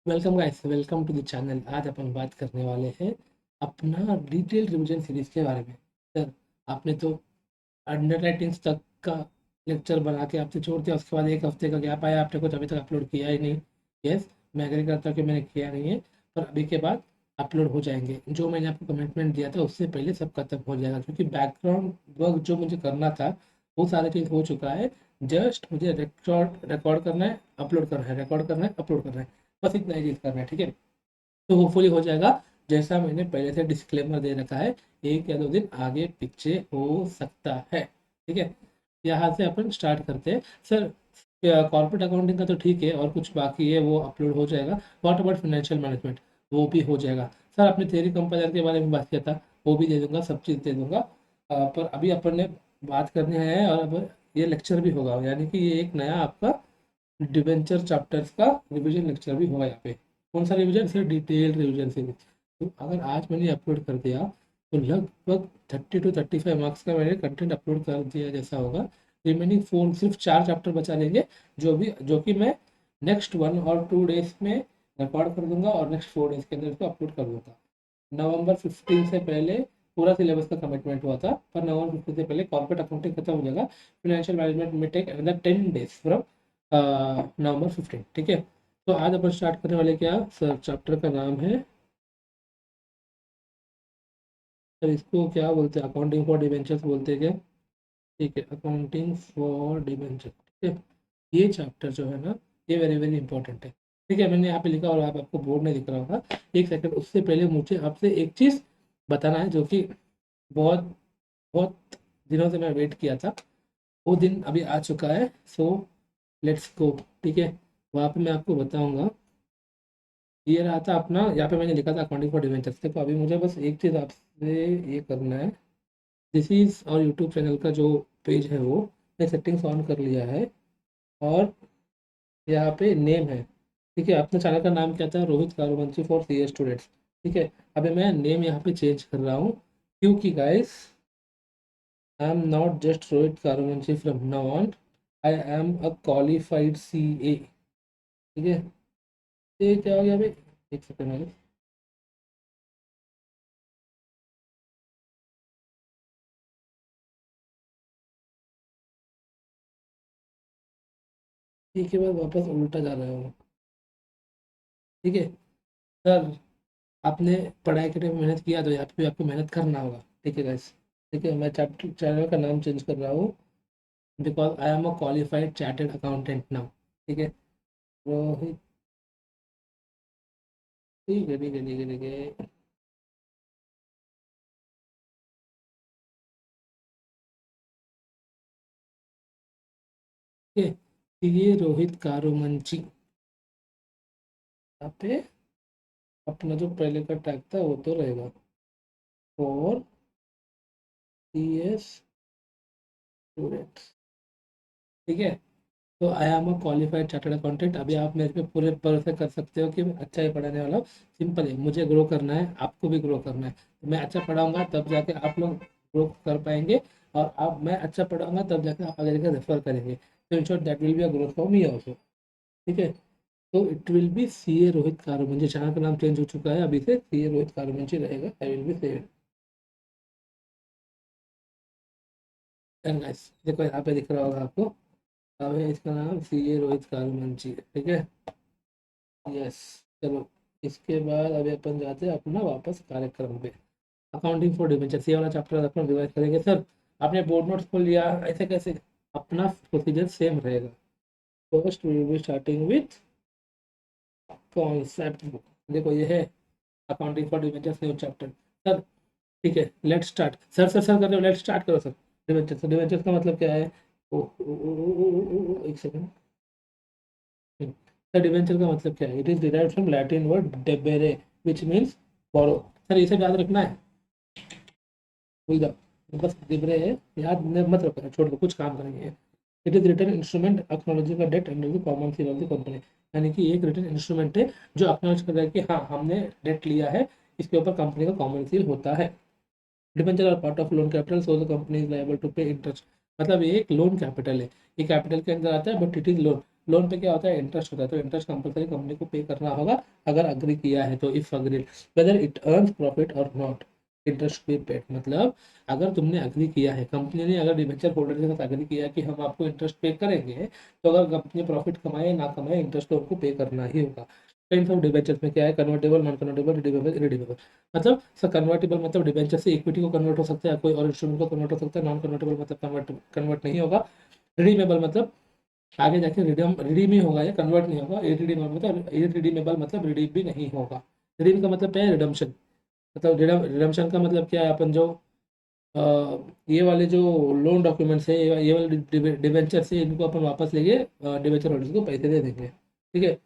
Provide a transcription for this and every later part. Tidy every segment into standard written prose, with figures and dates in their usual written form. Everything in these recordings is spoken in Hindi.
Welcome guys, welcome to the channel. आज अपन बात करने वाले हैं अपना डिटेल रिवीजन सीरीज के बारे में। सर, आपने तो अंडरराइटिंग्स तक का लेक्चर बना के आपसे छोड़ दिया, उसके बाद एक हफ्ते का गैप आया, आपने कुछ अभी तक अपलोड किया ही नहीं। यस, मैं एग्री करता हूँ कि मैंने किया नहीं है, पर अभी के बाद अपलोड हो जाएंगे। जो मैंने आपको कमिटमेंट दिया था उससे पहले सब खत्म हो जाएगा, क्योंकि बैकग्राउंड वर्क जो मुझे करना था वो सारा चीज़ हो चुका है। जस्ट मुझे रिकॉर्ड रिकॉर्ड करना है, अपलोड करना है, रिकॉर्ड करना है, अपलोड करना है, बस इतना ही चीज़ करना है। ठीक है, तो होपफुली हो जाएगा। जैसा मैंने पहले से डिस्क्लेमर दे रखा है, 1 या 2 दिन आगे पीछे हो सकता है। ठीक है, यहाँ से अपन स्टार्ट करते हैं। सर, कॉर्पोरेट अकाउंटिंग का तो ठीक है, और कुछ बाकी है वो अपलोड हो जाएगा। व्हाट अबाउट फाइनेंशियल मैनेजमेंट, वो भी हो जाएगा। सर, आपने थ्योरी कंपाइलर के बारे में बात किया था, वो भी दे दूंगा, सब चीज़ दे दूंगा। पर अभी अपन ने बात करनी है, और अब ये लेक्चर भी होगा, यानी कि ये एक नया आपका डिवेंचर चैप्टर्स का रिवीजन लेक्चर भी होगा यहाँ पे। कौन सा रिवीजन? सिर्फ डिटेल रिवीजन से। तो अगर आज मैंने अपलोड कर दिया तो लगभग 30 to 35 मार्क्स का मैंने कंटेंट अपलोड कर दिया जैसा होगा। रिमेनिंग 4, सिर्फ 4 चैप्टर बचा लेंगे, जो कि मैं नेक्स्ट 1 और 2 डेज में रिकॉर्ड कर दूंगा, और नेक्स्ट 4 डेज के अंदर इसको अपलोड कर दूंगा। नवंबर 15 से पहले पूरा सिलेबस का कमिटमेंट हुआ था, पर नवंबर 15 से पहले कॉर्पोरेट अकाउंटिंग खत्म हो जाएगा। फाइनेंशियल मैनेजमेंट में take another 10 days from November 15। ठीक है, तो आज अपन स्टार्ट करने वाले क्या सर? चैप्टर का नाम है सर, इसको क्या बोलते हैं? अकाउंटिंग फॉर डिबेंचर्स बोलते हैं क्या? ठीक है, अकाउंटिंग फॉर डिबेंचर। ठीक है, ये चैप्टर जो है ना, ये वेरी वेरी इंपॉर्टेंट है। ठीक है, मैंने यहाँ पे लिखा और आपको बोर्ड नहीं दिख रहा होगा। एक सेकंड, उससे पहले मुझे आपसे एक चीज़ बताना है, जो कि बहुत बहुत दिनों से मैं वेट किया था। वो दिन अभी आ चुका है। So let's go. ठीक है, वहाँ पे मैं आपको बताऊंगा। ये रहा था अपना, यहाँ पे मैंने लिखा था अकाउंटिंग फॉर डिवेंचर्स। देखो, अभी मुझे बस एक चीज़ आपसे ये करना है। दिस इज़ और यूट्यूब चैनल का जो पेज है वो मैं सेटिंग्स ऑन कर लिया है, और यहाँ पे नेम है। ठीक है, अपने चैनल का नाम क्या था? Rohit Karuvanshi for C A students. ठीक है, अभी मैं नेम यहाँ पे चेंज कर रहा हूँ, क्योंकि guys, I am not just Rohit Karuvanshi from now on, I am a qualified C A. ठीक है, ये क्या हो गया भाई? एक सेकंड। ठीक है, मैं वापस उल्टा जा रहा हूँ। ठीक है सर, आपने पढ़ाई के टाइम मेहनत किया तो यहाँ पे भी आपको मेहनत करना होगा। ठीक है गाइस, ठीक है, मैं चैप्टर चैनल का नाम चेंज कर रहा हूँ, because I am a qualified chartered accountant now. ठीक है, रोहित। ठीक है, ठीक है, ठीक है, ठीक है। ठीक है, ये रोहित कारोमंची। यहाँ पे अपना जो पहले का टैग था वो तो रहेगा, फॉर सी एस स्टूडेंट्स। ठीक है, तो आई am a qualified chartered accountant. अभी आप मेरे पे पूरे भरोसे कर सकते हो कि मैं अच्छा ही पढ़ाने वाला हूँ। सिंपल है, मुझे ग्रो करना है, आपको भी ग्रो करना है। तो मैं अच्छा पढ़ाऊंगा तब जाके आप लोग ग्रो कर पाएंगे, और आप मैं अच्छा पढ़ाऊंगा तब जाके आप आगे जाकर रेफर करेंगे, तो in short that will be a growth for me also. ठीक है, तो it will be C A Rohit Karmanji. Channel का नाम चेंज हो चुका है, अभी से सी ए रोहित कारमंजी रहेगा। I will be save. And guys, देखो यहाँ पे दिख रहा होगा आपको, अब है इसका नाम सी ए रोहित कारमंजी। ठीक है, यस। चलो, इसके बाद अभी अपन जाते हैं अपना वापस कार्यक्रम पे। अकाउंटिंग फॉर डिबेंचर, ये वाला चैप्टर अपन रिवाइज करेंगे। सर, आपने बोर्ड नोट्स खोल लिया? ऐसे कैसे? अपना प्रोसीजर सेम रहेगा। First we will be starting with concept book. देखो, ये है accounting for debentures new chapter. Sir, ठीक है, let's start. Sir sir sir कर रहे हो, लेट्स स्टार्ट करो सर। डिबेंचर्स, डिबेंचर्स का मतलब क्या है? एक सेकंड। सर, डिबेंचर का मतलब क्या है? It is derived from Latin word debere, which means borrow. Sir, ये सब याद रखना है, भूल जाओ, बस डिबरे है, याद मत रखो, छोड़ दो, कुछ काम करेंगे। It is written instrument acknowledging का debt under the common seal of the company. यानी कि एक रिटन इंस्ट्रूमेंट है जो एक्नोलॉज कर रहा है कि हाँ, हमने डेट लिया है, इसके ऊपर कंपनी का कॉमन सील होता है। Debenture are part of loan capital, so the company is liable to pay interest. मतलब ये एक लोन कैपिटल है, ये कैपिटल के अंदर आता है, but it is loan. Loan पे क्या होता है, इंटरेस्ट होता है, तो इंटरेस्ट कंपलसरी कंपनी को पे करना होगा अगर अग्री किया है तो, if agreed whether it earns profit और नॉट, इंटरेस्ट बी पेड। मतलब अगर तुमने अग्री किया है, कंपनी ने अगर डिबेंचर होल्डर के साथ अग्री किया कि हम आपको इंटरेस्ट पे करेंगे, तो अगर कंपनी प्रॉफिट कमाए ना कमाए, इंटरेस्ट तो उनको पे करना ही होगा। काइंड ऑफ डिबेंचर्स में क्या है, convertible, non convertible, redeemable, irredeemable. मतलब सर कन्वर्टेबल मतलब डिबेंचर से इक्विटी को कन्वर्ट हो सकता है, कोई और इंस्ट्रूमेंट को कन्वर्ट हो सकता है। नॉन कन्वर्टेबल मतलब कन्वर्ट नहीं होगा। रिडीमेबल मतलब आगे जाके रिडीम ही होगा, या कन्वर्ट नहीं होगा। इररिडीमेबल मतलब रिडीम भी नहीं होगा। रिडीम का मतलब क्या है, रिडम्पशन। मतलब रिडम्पशन का मतलब क्या है, अपन जो अ, ये वाले जो लोन डॉक्यूमेंट्स है, ये वाले डिवेंचर से इनको अपन वापस लेके डिवेंचर होल्डर्स को पैसे दे देंगे। ठीक है,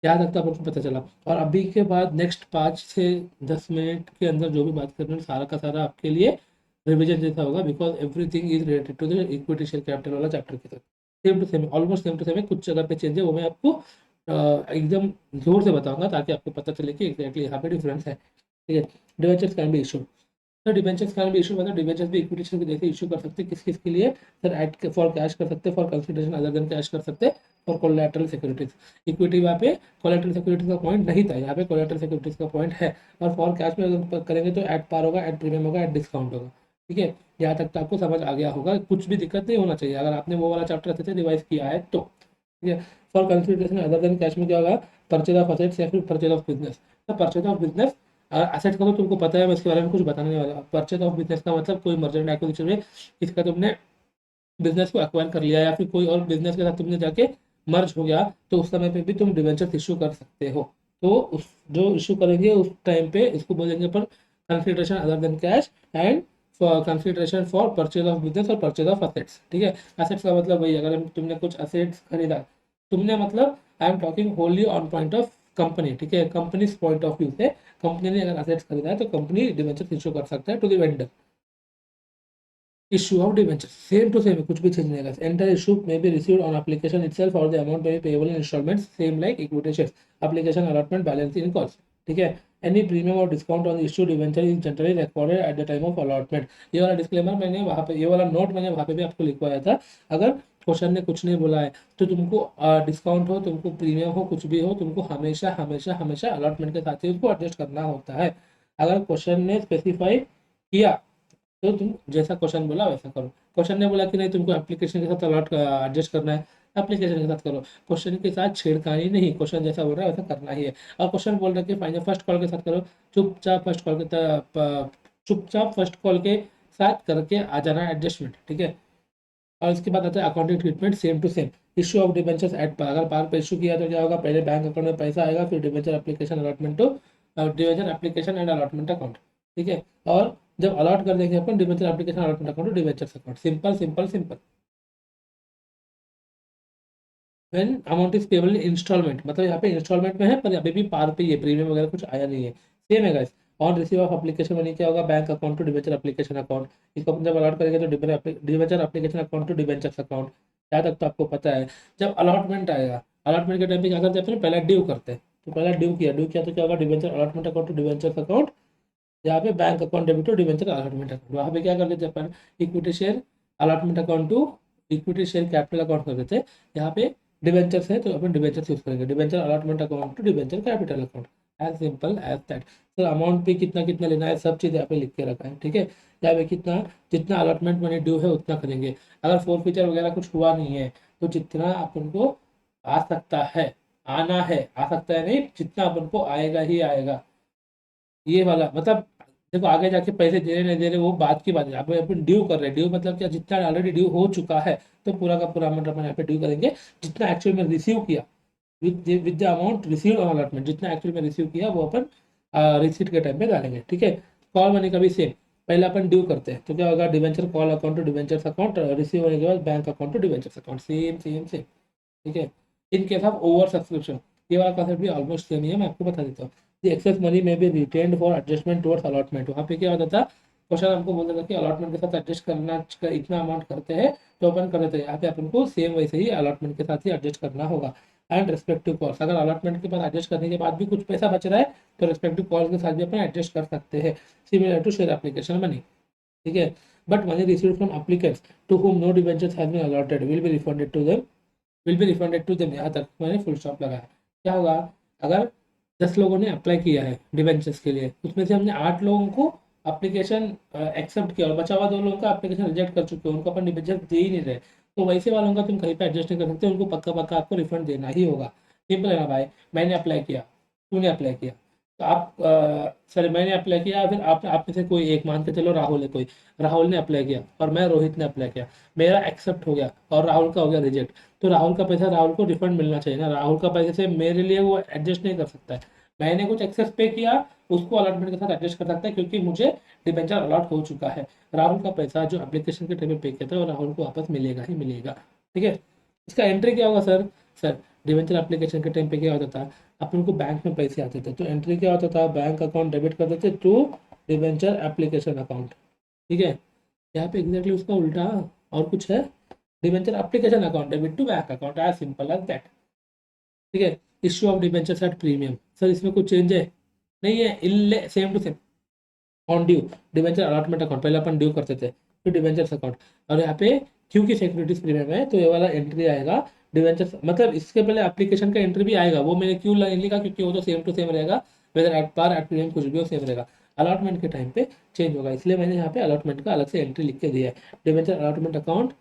यहाँ तक तो अपन को पता चला। और अभी के बाद नेक्स्ट 5 से 10 मिनट के अंदर जो भी बात करना है, सारा का सारा आपके लिए रिविजन जैसा होगा, because everything is related to the equity share capital वाला चैप्टर के साथ। Same to same, almost same to same है, कुछ जगह पे चेंज है, वो मैं आपको एकदम जोर से बताऊंगा ताकि आपको पता चले कि एग्जैक्टली यहाँ पे डिफरेंस है। ठीक है, debentures can be issue. Sir debentures can be issue मतलब डिबेंचर्स भी इक्विटी शेयर के जैसे इशू कर सकते हैं। किस किस के लिए सर, एट फॉर कैश कर सकते हैं, for consideration other than cash कर सकते हैं, फॉर कोलैटरल सिक्योरिटीज। इक्विटी वहाँ पे कोलैटरल सिक्योरिटीज का पॉइंट नहीं था, यहाँ पे कोलैटरल सिक्योरिटीज का पॉइंट है। और फॉर कैश में अगर करेंगे तो एट पार होगा, एट प्रीमियम होगा, एट डिस्काउंट होगा। ठीक है, यहाँ तक तो आपको समझ आ गया होगा, कुछ भी दिक्कत नहीं होना चाहिए अगर आपने वो वाला चैप्टर अच्छे से रिवाइज किया है तो। ठीक है, for consideration other than cash में क्या होगा, परचेज ऑफ असेट्स या फिर परचेज ऑफ बिजनेस। तो परचेज ऑफ बिजनेस एसेट का तो तुमको पता है, मैं इसके बारे में कुछ बताने नहीं वाला। परचेज ऑफ बिजनेस का मतलब कोई मर्जर एंड एक्विजिशन में इसका तुमने बिजनेस को एक्वायर कर लिया, या फिर कोई और बिजनेस के साथ तुमने जाके मर्ज हो गया, तो उस समय पे भी तुम डिवेंचर इशू कर सकते हो। तो उस जो इशू करेंगे उस टाइम पे इसको बोलेंगे पर consideration other than cash and consideration for purchase of business और परचेज ऑफ असेट्स। ठीक है, असेट्स का मतलब वही, अगर तुमने कुछ असेट्स खरीदा, तुमने मतलब I am talking wholly owned point of company. ठीक है, कंपनी पॉइंट ऑफ व्यू से कंपनी ने अगर असेट्स खरीदा है तो कंपनी डिवेंचर इशू कर सकता है to the vendor. Issue of debenture same to same है, कुछ भी चेंज नहीं होगा। Entire issue may be received on application itself or the amount may be payable in installments same like equity shares, application allotment balance in cost। ठीक है, any premium or discount on the issued debenture is generally recorded at the time of allotment। ये वाला डिस्क्लेमर मैंने वहाँ पे, ये वाला नोट मैंने वहाँ पे भी आपको लिखवाया था। अगर क्वेश्चन ने कुछ नहीं बोला है तो तुमको डिस्काउंट हो, तुमको प्रीमियम हो, कुछ भी हो, तुमको हमेशा हमेशा हमेशा अलॉटमेंट के साथ ही उसको एडजस्ट करना होता है। अगर क्वेश्चन ने स्पेसिफाई किया तो तुम जैसा क्वेश्चन बोला वैसा करो। क्वेश्चन ने बोला कि नहीं तुमको एप्लीकेशन के साथ अलॉट एडजस्ट करना है, एप्लीकेशन के साथ करो। क्वेश्चन के साथ छेड़खानी नहीं, क्वेश्चन जैसा बोल रहा है वैसा करना ही है। और क्वेश्चन बोल रहा है कि फाइनल फर्स्ट कॉल के साथ करो, चुपचाप फर्स्ट कॉल के साथ करके आ जाना एडजस्टमेंट। ठीक है, और इसके बाद आता है accounting treatment same to same. Issue of debentures at par, अगर पार पे इशू किया तो क्या होगा, पहले बैंक अकाउंट में पैसा आएगा, फिर debenture application allotment to debenture application and allotment account. ठीक है, और जब अलॉट कर देंगे अपन debenture application allotment account to debenture account, simple simple simple. When amount is payable in installment, मतलब यहाँ पे इंस्टॉलमेंट में है पर अभी भी पार पे ये प्रीमियम वगैरह कुछ आया नहीं है, सेम है guys. On receive of application money क्या होगा, bank account to debenture application account. इसको अपन जब अलॉट करेंगे तो debenture application account to debenture account. यहाँ तक तो आपको पता है। जब अलॉटमेंट आएगा, अलॉटमेंट के टाइम पे क्या करते हैं, अपने पहले ड्यू करते हैं, तो पहले ड्यू किया तो क्या होगा, debenture allotment account to debenture account. यहाँ पे bank account debit to debenture allotment account, वहाँ पे क्या कर देते हैं अपन, equity share allotment account to equity share capital account कर देते हैं। यहाँ पे डिबेंचर्स है तो अपन डिबेंचर्स यूज करेंगे, debenture allotment account to debenture capital account. As simple as that. Sir amount भी कितना कितना लेना है, सब चीज़ यहाँ पे लिख के रखा है। ठीक है, यहाँ पे कितना, जितना अलॉटमेंट मनी ड्यू है उतना करेंगे। अगर फोर फीचर वगैरह कुछ हुआ नहीं है तो जितना अपन को आ सकता है, आना है, आ सकता है नहीं, जितना अपन को आएगा ही आएगा। ये वाला मतलब देखो, आगे जाके पैसे दे रहे नहीं दे रहे वो बात की बात है, यहाँ पे अपन ड्यू कर रहे हैं। ड्यू मतलब क्या, जितना ऑलरेडी ड्यू हो चुका है तो पूरा का पूरा अमाउंट अपन यहाँ पे ड्यू करेंगे। जितना एक्चुअल में रिसीव किया with the amount receive on allotment, जितना एक्चुअल में रिसीव किया वो अपन रिसीट के टाइम पे डालेंगे। ठीक है, कॉल मनी का भी सेम, पहले अपन ड्यू करते हैं तो क्या होगा, debenture call account to debenture account, receive होने के बाद bank account to debenture account, same same same. ठीक है, in case of over subscription, ये वाला कॉन्सेप्ट भी ऑलमोस्ट सेम ही है, मैं आपको बता देता हूँ। द एक्सेस मनी में B retained for adjustment towards allotment. वहाँ पे क्या होता था, क्वेश्चन हमको बोलता था कि अलॉटमेंट के साथ एडजस्ट करना, इतना अमाउंट करते हैं तो अपन कर देते हैं। यहाँ पे अपन को सेम वैसे ही अलॉटमेंट के साथ ही एडजस्ट करना होगा। एंड रिस्पेक्टिव कॉस्ट, अगर अलॉटमेंट के बाद एडजस्ट करने के बाद भी कुछ पैसा बच रहा है तो रिस्पेक्टिव कॉस्ट के साथ भी अपन एडजस्ट कर सकते हैं, similar to share application money. ठीक है, but money received from applicants to whom no debentures has been allotted will be refunded to them will be refunded to them. यहाँ तक मैंने फुल स्टॉप लगाया। क्या होगा, अगर 10 लोगों ने अप्लाई किया है डिबेंचर्स के लिए, उसमें से हमने 8 लोगों को एप्लीकेशन एक्सेप्ट किया और बचा हुआ 2 लोगों का एप्लीकेशन रिजेक्ट कर चुके हैं, उनको अपन डिबेंचर दे ही नहीं रहे, तो वैसे वालों का तुम कहीं पे एडजस्ट नहीं कर सकते, उनको पक्का पक्का आपको रिफंड देना ही होगा। सिंपल है ना भाई, मैंने अप्लाई किया, तूने अप्लाई किया, तो आप सॉरी मैंने अप्लाई किया, फिर आप में से कोई एक, मान के चलो राहुल है कोई, राहुल ने अप्लाई किया और मैं रोहित ने अप्लाई किया, मेरा एक्सेप्ट हो गया और राहुल का हो गया रिजेक्ट, तो राहुल का पैसा राहुल को रिफंड मिलना चाहिए ना। राहुल का पैसे से मेरे लिए वो एडजस्ट नहीं कर सकता है, मैंने कुछ एक्सेस पे किया, उसको अलॉटमेंट के साथ एडजस्ट कर सकता है, क्योंकि मुझे डिबेंचर अलॉट हो चुका है। राहुल का पैसा जो एप्लीकेशन के टाइम पे पे किया था वो राहुल को वापस मिलेगा ही मिलेगा। ठीक है, इसका एंट्री क्या होगा सर? सर डिबेंचर एप्लीकेशन के टाइम पे क्या होता था, अपन को बैंक में पैसे आते थे, तो एंट्री क्या होता था, बैंक अकाउंट डेबिट करते थे टू डिबेंचर एप्लीकेशन अकाउंट। ठीक है, यहाँ पे एग्जैक्टली उसका उल्टा और कुछ है, debenture application account debit to bank account, as simple as that. ठीक है, issue of debentures at premium, sir इसमें कुछ चेंज है? नहीं है, इल्ले same to same. On due, debenture allotment account, पहले अपन ड्यू करते थे, फिर डिबेंचर्स अकाउंट, और यहाँ पे क्योंकि सिक्योरिटीज प्रीमियम है तो ये वाला एंट्री आएगा डिबेंचर्स, मतलब इसके पहले एप्लीकेशन का एंट्री भी आएगा, वो मैंने क्यों नहीं लिखा, क्योंकि वो तो सेम टू सेम रहेगा, whether at par at premium कुछ भी हो सेम रहेगा, अलॉटमेंट के टाइम पे चेंज होगा, इसलिए मैंने यहाँ पे अलॉटमेंट का अलग से एंट्री लिख के दिया है। Debenture allotment account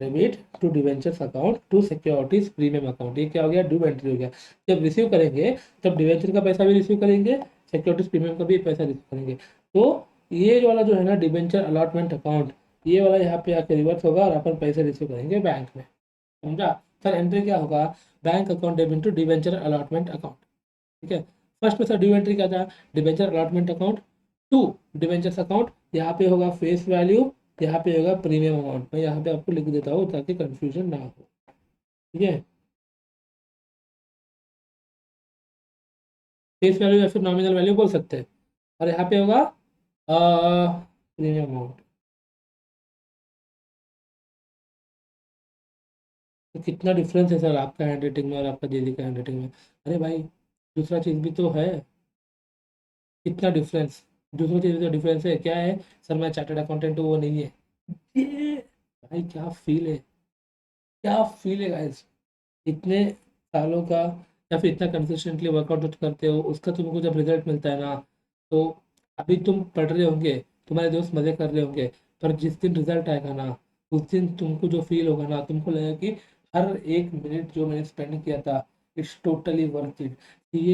debit to debentures account to securities premium account, ये क्या हो गया, ड्यू एंट्री हो गया। जब रिसीव करेंगे तब डिवेंचर का पैसा भी रिसीव करेंगे, सिक्योरिटीज प्रीमियम का भी पैसा रिसीव करेंगे, तो ये जो वाला जो है ना डिवेंचर अलॉटमेंट अकाउंट, ये वाला यहाँ पे आके रिवर्स होगा और अपन पैसे रिसीव करेंगे बैंक में। समझा? सर एंट्री क्या होगा, bank account debit to debenture allotment account. ठीक है, फर्स्ट में सर ड्यू एंट्री क्या था, debenture allotment account to debentures account, यहाँ पे होगा फेस वैल्यू, यहाँ पे होगा प्रीमियम अमाउंट, मैं यहाँ पे आपको लिख देता हूँ ताकि कंफ्यूजन ना हो। ठीक है, फेस वैल्यू या फिर नॉमिनल वैल्यू बोल सकते हैं, और यहाँ पे होगा प्रीमियम अमाउंट। तो कितना डिफरेंस है सर आपका हैंड राइटिंग में और आपका दीदी का हैंड राइटिंग में? अरे भाई, दूसरा चीज़ भी तो है, कितना डिफरेंस, दूसरी चीज़ का डिफरेंस है, क्या है? सर मैं चार्टर्ड अकाउंटेंट हूँ, वो नहीं है। ये भाई क्या फील है, क्या फील है गाइस, इतने सालों का या फिर इतना कंसिस्टेंटली वर्कआउट जो करते हो उसका तुमको जब रिजल्ट मिलता है ना, तो अभी तुम पढ़ रहे होंगे, तुम्हारे दोस्त मज़े कर रहे होंगे, पर जिस दिन रिजल्ट आएगा ना, उस दिन तुमको जो फील होगा ना, तुमको लगेगा कि हर एक मिनट जो मैंने स्पेंड किया था it's totally worth it.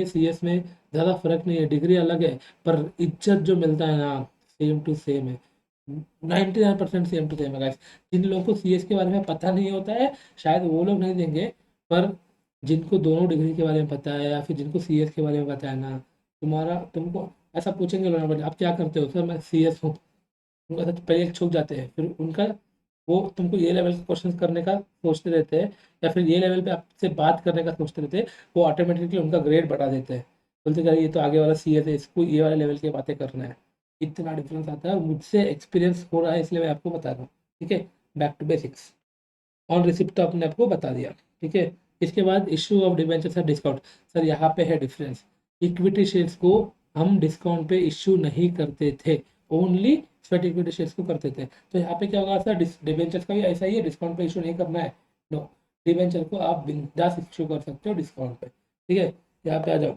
C S में ज़्यादा फर्क नहीं है, डिग्री अलग है, पर इज्जत जो मिलता है ना सेम टू सेम है, 99% सेम टू सेम है guys। जिन लोगों को सी एस के बारे में पता नहीं होता है शायद वो लोग नहीं देंगे, पर जिनको दोनों डिग्री के बारे में पता है या फिर जिनको सी एस के बारे में पता है ना, तुमको ऐसा पूछेंगे लोग ना, आप क्या करते हो? सर मैं सी एस हूँ, उनका सच पहले छूट जाते हैं, फिर उनका वो तुमको ये लेवल के क्वेश्चन करने का सोचते रहते हैं, या फिर ये लेवल पे आपसे बात करने का सोचते रहते हैं, वो ऑटोमेटिकली उनका ग्रेड बढ़ा देते हैं, बोलते हैं ये तो आगे वाला सी एस है, इसको ये वाले लेवल की बातें करना है। इतना डिफरेंस आता है और मुझसे एक्सपीरियंस हो रहा है इसलिए मैं आपको बता रहा हूँ। ठीक है, back to basics, on receipt तो आपने आपको बता दिया। ठीक है, इसके बाद issue of debenture sir discount, sir यहाँ पे है डिफरेंस, इक्विटी शेयर्स को हम डिस्काउंट पे इश्यू नहीं करते थे, ओनली स्वेट इक्विटी शेयर्स को करते थे, तो यहाँ पे क्या होगा सर, डिबेंचर्स का भी ऐसा ही है, डिस्काउंट पे इशू नहीं करना है, नो, डिबेंचर को आप बिंदास इश्यू कर सकते हो डिस्काउंट पे। ठीक है, यहाँ पे आ जाओ,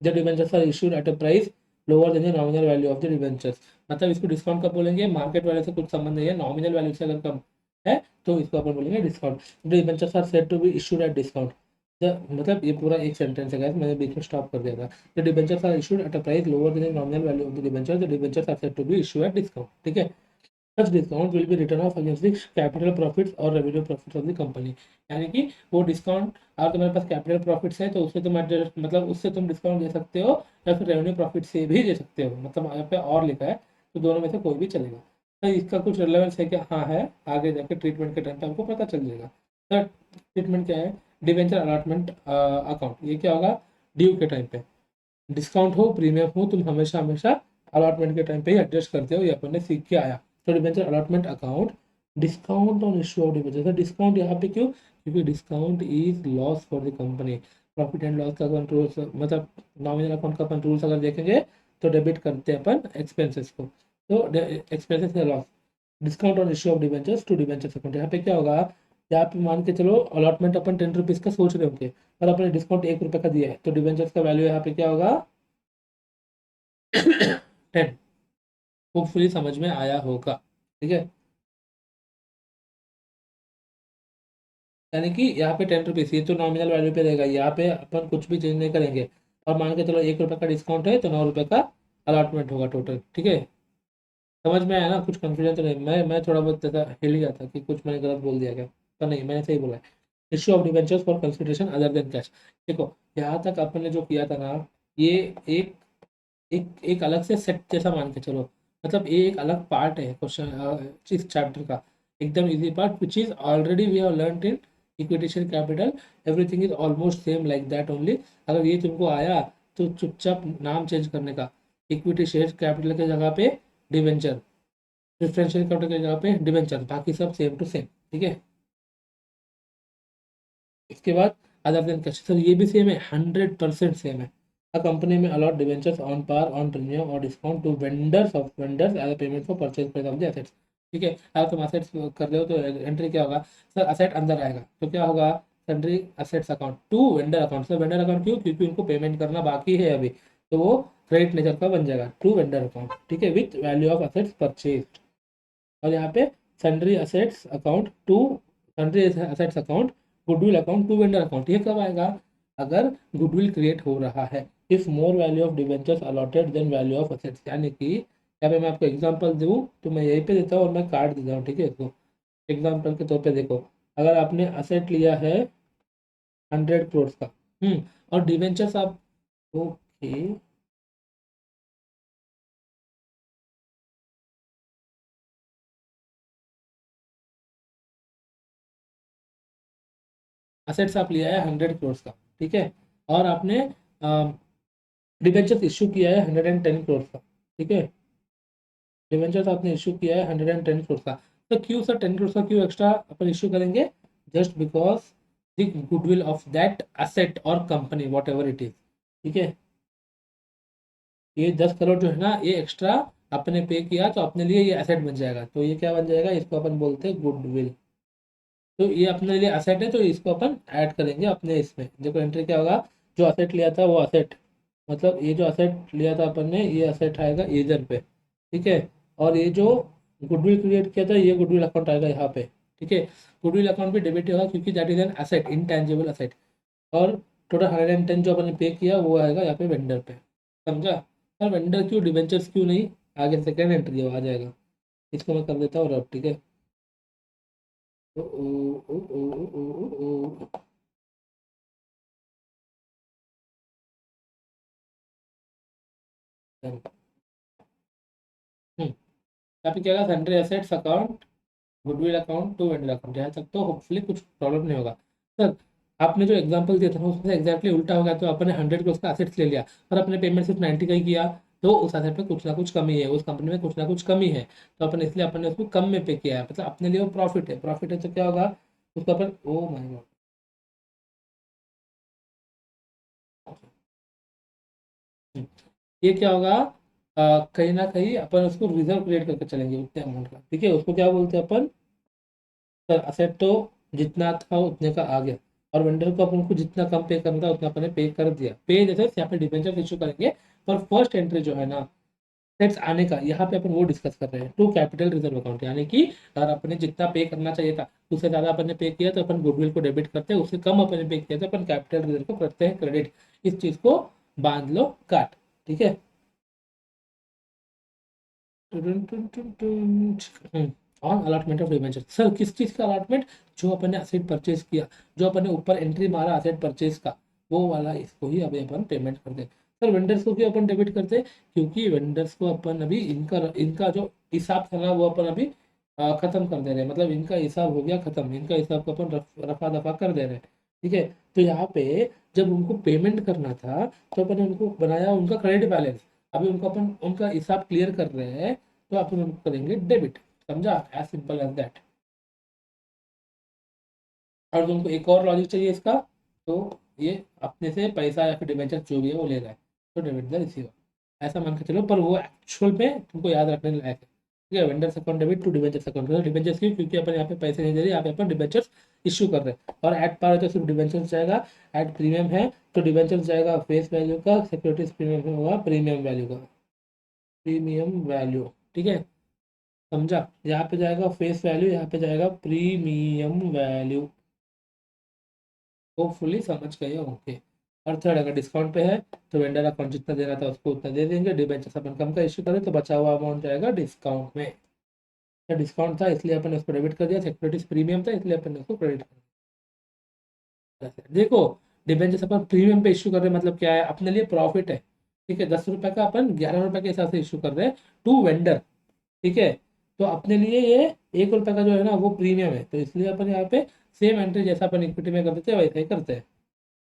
the debentures are issued at a price lower than the nominal value of the debentures, मतलब इसको डिस्काउंट कब बोलेंगे, मार्केट वैल्यू से कुछ संबंध नहीं है, नॉमिनल वैल्यू से अगर कम है तो इसको अपन बोलेंगे discount. Debentures are said to be issued at discount, मतलब ये पूरा एक सेंटेंस है गाइस, मैंने बीच में स्टॉप कर दिया था। The debentures are issued at a price lower than the nominal value of the debenture, the debentures are said to be issue at discount. ठीक है, such discount will be written off against the capital profits or revenue profits of the company, यानी कि वो डिस्काउंट, अगर तुम्हारे पास कैपिटल प्रॉफिट्स है तो उससे तुम मतलब उससे तुम डिस्काउंट दे सकते हो, या फिर रेवेन्यू प्रॉफिट से भी दे सकते हो, मतलब यहाँ पे और लिखा है, तो दोनों में से कोई भी चलेगा। तो इसका कुछ रिलेवेंस है क्या? हाँ है, आगे जाके ट्रीटमेंट के टाइम पे आपको पता चल जाएगा। सर ट्रीटमेंट क्या है, डिवेंचर अलॉटमेंट अकाउंट, ये क्या होगा, ड्यू के टाइम पे डिस्काउंट हो प्रीमियम हो, तुम हमेशा हमेशा अलॉटमेंट के टाइम पे ही एडजस्ट करते हो, ये अपन ने सीख के आया। तो debenture allotment account discount on issue of debenture, discount यहाँ पे क्यों, क्योंकि discount is loss for the company, profit and loss का कंट्रोल, मतलब नॉमिनल अकाउंट का अपन रूल्स अगर देखेंगे तो डेबिट करते हैं अपन एक्सपेंसेस को, तो एक्सपेंसेस है loss, discount on issue of debentures to debentures account, यहाँ पे क्या होगा, यहाँ पे मान के चलो अलॉटमेंट अपन 10 रुपीज़ का सोच रहे होंगे, पर अपने डिस्काउंट 1 रुपये का दिया है, तो डिवेंचर्स का वैल्यू यहाँ पे क्या होगा 10। होपफुली समझ में आया होगा, ठीक है। यानी कि यहाँ पे 10 रुपीज़, ये तो नॉमिनल वैल्यू पे रहेगा, यहाँ पे अपन कुछ भी चेंज नहीं करेंगे। और मान के चलो 1 रुपये का डिस्काउंट है तो 9 रुपये का अलॉटमेंट होगा टोटल, ठीक है। समझ में आया ना, कुछ कंफ्यूजन तो नहीं। मैं थोड़ा बहुत ऐसा हिल गया था कि कुछ मैंने गलत बोल दिया क्या, पर नहीं, मैंने सही बोला है। Issue of debentures for consideration other than cash. देखो यहाँ तक अपन ने जो किया था ना, ये एक एक एक अलग से सेट जैसा मान के चलो, मतलब ये एक अलग पार्ट है क्वेश्चन इस चैप्टर का, एकदम easy part which is already we have learned in equity share capital. Everything is almost same like that only. अगर ये तुमको आया तो चुपचाप नाम चेंज करने का, इक्विटी शेयर कैपिटल के जगह पे डिवेंचर, प्रेफरेंशियल कैपिटल की जगह पे डिवेंचर, बाकी सब सेम टू सेम, ठीक है। इसके बाद अदर देन कैश, सर ये भी सेम है, 100% सेम है। अ कंपनी में allot debentures on par on premium और discount to vendors of vendors as a payment for purchase price of the assets, ठीक है। अगर तुम असेट्स कर रहे हो तो एंट्री क्या होगा, सर असेट अंदर आएगा तो क्या होगा, sundry assets account to vendor account. Sir vendor account क्यों, क्योंकि उनको पेमेंट करना बाकी है अभी, तो वो क्रेडिट नेचर का बन जाएगा, टू वेंडर अकाउंट, ठीक है, with value of assets purchase. और यहाँ पे sundry assets account to sundry assets account goodwill account to vendor account, ये कब आएगा, अगर गुडविल क्रिएट हो रहा है, if more value of debentures allotted than value of assets. यानी कि यहाँ पे मैं आपको एग्जांपल दूँ तो मैं यहीं पे देता हूँ और मैं काट देता हूँ, ठीक है। इसको एग्जांपल के तौर पे देखो, अगर आपने असेट लिया है 100 करोड़ का, और डिवेंचर्स आप, ओके, असेट्स आप लिया है 100 करोड़ का, ठीक है, और आपने डिवेंचर्स इशू किया है 110 करोड़ का, ठीक है। डिवेंचर्स आपने इशू किया है 110 करोड़ का, तो क्यों सर 10 करोड़ का क्यों एक्स्ट्रा अपन इशू करेंगे, just because the goodwill of that asset और company whatever it is, ठीक है। ये 10 करोड़ जो है ना, ये एक्स्ट्रा अपने पे किया तो अपने लिए ये एसेट बन जाएगा, तो ये क्या बन जाएगा, इसको अपन बोलते हैं गुडविल। तो ये अपने लिए असेट है तो इसको अपन ऐड करेंगे अपने इसमें। देखो एंट्री क्या होगा, जो असेट लिया था वो असेट, मतलब ये जो असेट लिया था अपन ने, ये असेट आएगा इधर पे, ठीक है। और ये जो गुडविल क्रिएट किया था ये गुडविल अकाउंट आएगा यहाँ पे, ठीक है। गुडविल अकाउंट भी डेबिट होगा क्योंकि that is an asset, intangible asset. और टोटल 110 जो अपन ने पे किया वो आएगा यहाँ पे वेंडर पे, समझा। सर वेंडर क्यों, डिवेंचर्स क्यों नहीं, आगे सेकेंड एंट्री आ जाएगा। इसको मैं कर देता हूँ रब, ठीक है। ओ, ओ, ओ, ओ, ओ, ओ, ओ, ओ, यहाँ पे क्या होगा, sundry assets account goodwill account to vendor account, यहाँ तक तो होपफुली कुछ प्रॉब्लम नहीं होगा। सर आपने जो एग्जांपल दिया था ना उसमें एग्जैक्टली उल्टा हो गया, तो अपने 100 का उसका असेट्स ले लिया और अपने पेमेंट सिर्फ 90 का ही किया, तो उस असेट में कुछ ना कुछ कमी है, उस कंपनी में कुछ ना कुछ कमी है, तो अपन इसलिए अपन ने उसको कम में पे किया है, मतलब अपने लिए वो प्रॉफिट है, प्रॉफिट है तो क्या होगा उसको अपन, ओ माय गॉड, ये क्या होगा, कहीं ना कहीं अपन उसको रिजर्व क्रिएट करके चलेंगे उतने अमाउंट का, ठीक है। उसको क्या बोलते हैं अपन, सर असेट तो जितना था उतने का आ गया, और वेंडर को अपन को जितना कम पे करना था उतना अपन ने पे कर दिया, पे जैसे यहाँ पे डिबेंचर इशू करेंगे। पर फर्स्ट एंट्री जो है ना सेट्स आने का, यहाँ पे अपन वो डिस्कस कर रहे हैं, टू कैपिटल रिजर्व अकाउंट, यानी कि अगर अपने जितना पे करना चाहिए था उससे ज़्यादा अपन ने पे किया तो अपन गुडविल को डेबिट करते हैं, उससे कम अपन ने पे किया तो अपन कैपिटल रिजर्व को करते हैं क्रेडिट। इस चीज़ को बांध लो काट, ठीक है। On allotment of debenture, sir किस चीज़ का अलॉटमेंट, जो अपन ने असेट परचेज किया, जो अपन ने ऊपर एंट्री मारा असेट परचेज का, वो वाला इसको ही अभी अपन पेमेंट कर दे। सर वेंडर्स को क्यों अपन डेबिट करते, क्योंकि वेंडर्स को अपन अभी इनका इनका जो हिसाब था ना वो अपन अभी खत्म कर दे रहे हैं, मतलब इनका हिसाब हो गया खत्म, इनका हिसाब को अपन रफा दफा कर दे रहे हैं, ठीक है। तो यहाँ पे जब उनको पेमेंट करना था तो अपन ने उनको बनाया उनका क्रेडिट बैलेंस, अभी उनको अपन उनका हिसाब क्लियर कर रहे हैं तो अपन उनको करेंगे डेबिट, समझा, एज सिंपल एज दैट। और तुमको एक और लॉजिक चाहिए इसका, तो ये अपने से पैसा या फिर डिवेंचर जो भी है वो ले रहा है, तो डेबिट द रिसीवर, ऐसा मान के चलो, पर वो एक्चुअल में तुमको याद रखने लायक है, ठीक है। Vendors account debit to debentures account, debentures क्यों, क्योंकि अपन यहाँ पे पैसे नहीं दे रहे, यहाँ पे अपन डिवेंचर्स इश्यू कर रहे हैं, और एट पार है तो सिर्फ डिबेंचर जाएगा, एट प्रीमियम है तो डिबेंचर जाएगा फेस वैल्यू का, सिक्योरिटीज प्रीमियम होगा प्रीमियम वैल्यू का, प्रीमियम वैल्यू, ठीक है, समझा। यहाँ पे जाएगा फेस वैल्यू, यहाँ पे जाएगा प्रीमियम वैल्यू, होपफुली समझ गए होंगे। और थर्ड, अगर डिस्काउंट पे है तो वेंडर अकाउंट जितना देना था उसको उतना दे देंगे, डिबेंचर अपन कम का इश्यू करें तो बचा हुआ अमाउंट जाएगा डिस्काउंट में। डिस्काउंट था इसलिए अपन ने उसको डेबिट कर दिया, सिक्योरिटीज प्रीमियम था इसलिए अपन ने उसको क्रेडिट कर दिया। देखो, डिबेंचर्स अपन प्रीमियम पे इश्यू कर रहे हैं मतलब क्या है, अपने लिए प्रॉफिट है, ठीक है, 10 रुपए का अपन 11 रुपए के हिसाब से इश्यू कर रहे हैं टू वेंडर, ठीक है। तो अपने लिए ये 1 रुपए का जो है ना वो प्रीमियम है, तो इसलिए अपन यहाँ पे सेम एंट्री जैसा अपन इक्विटी में करते थे वैसा ही करते हैं।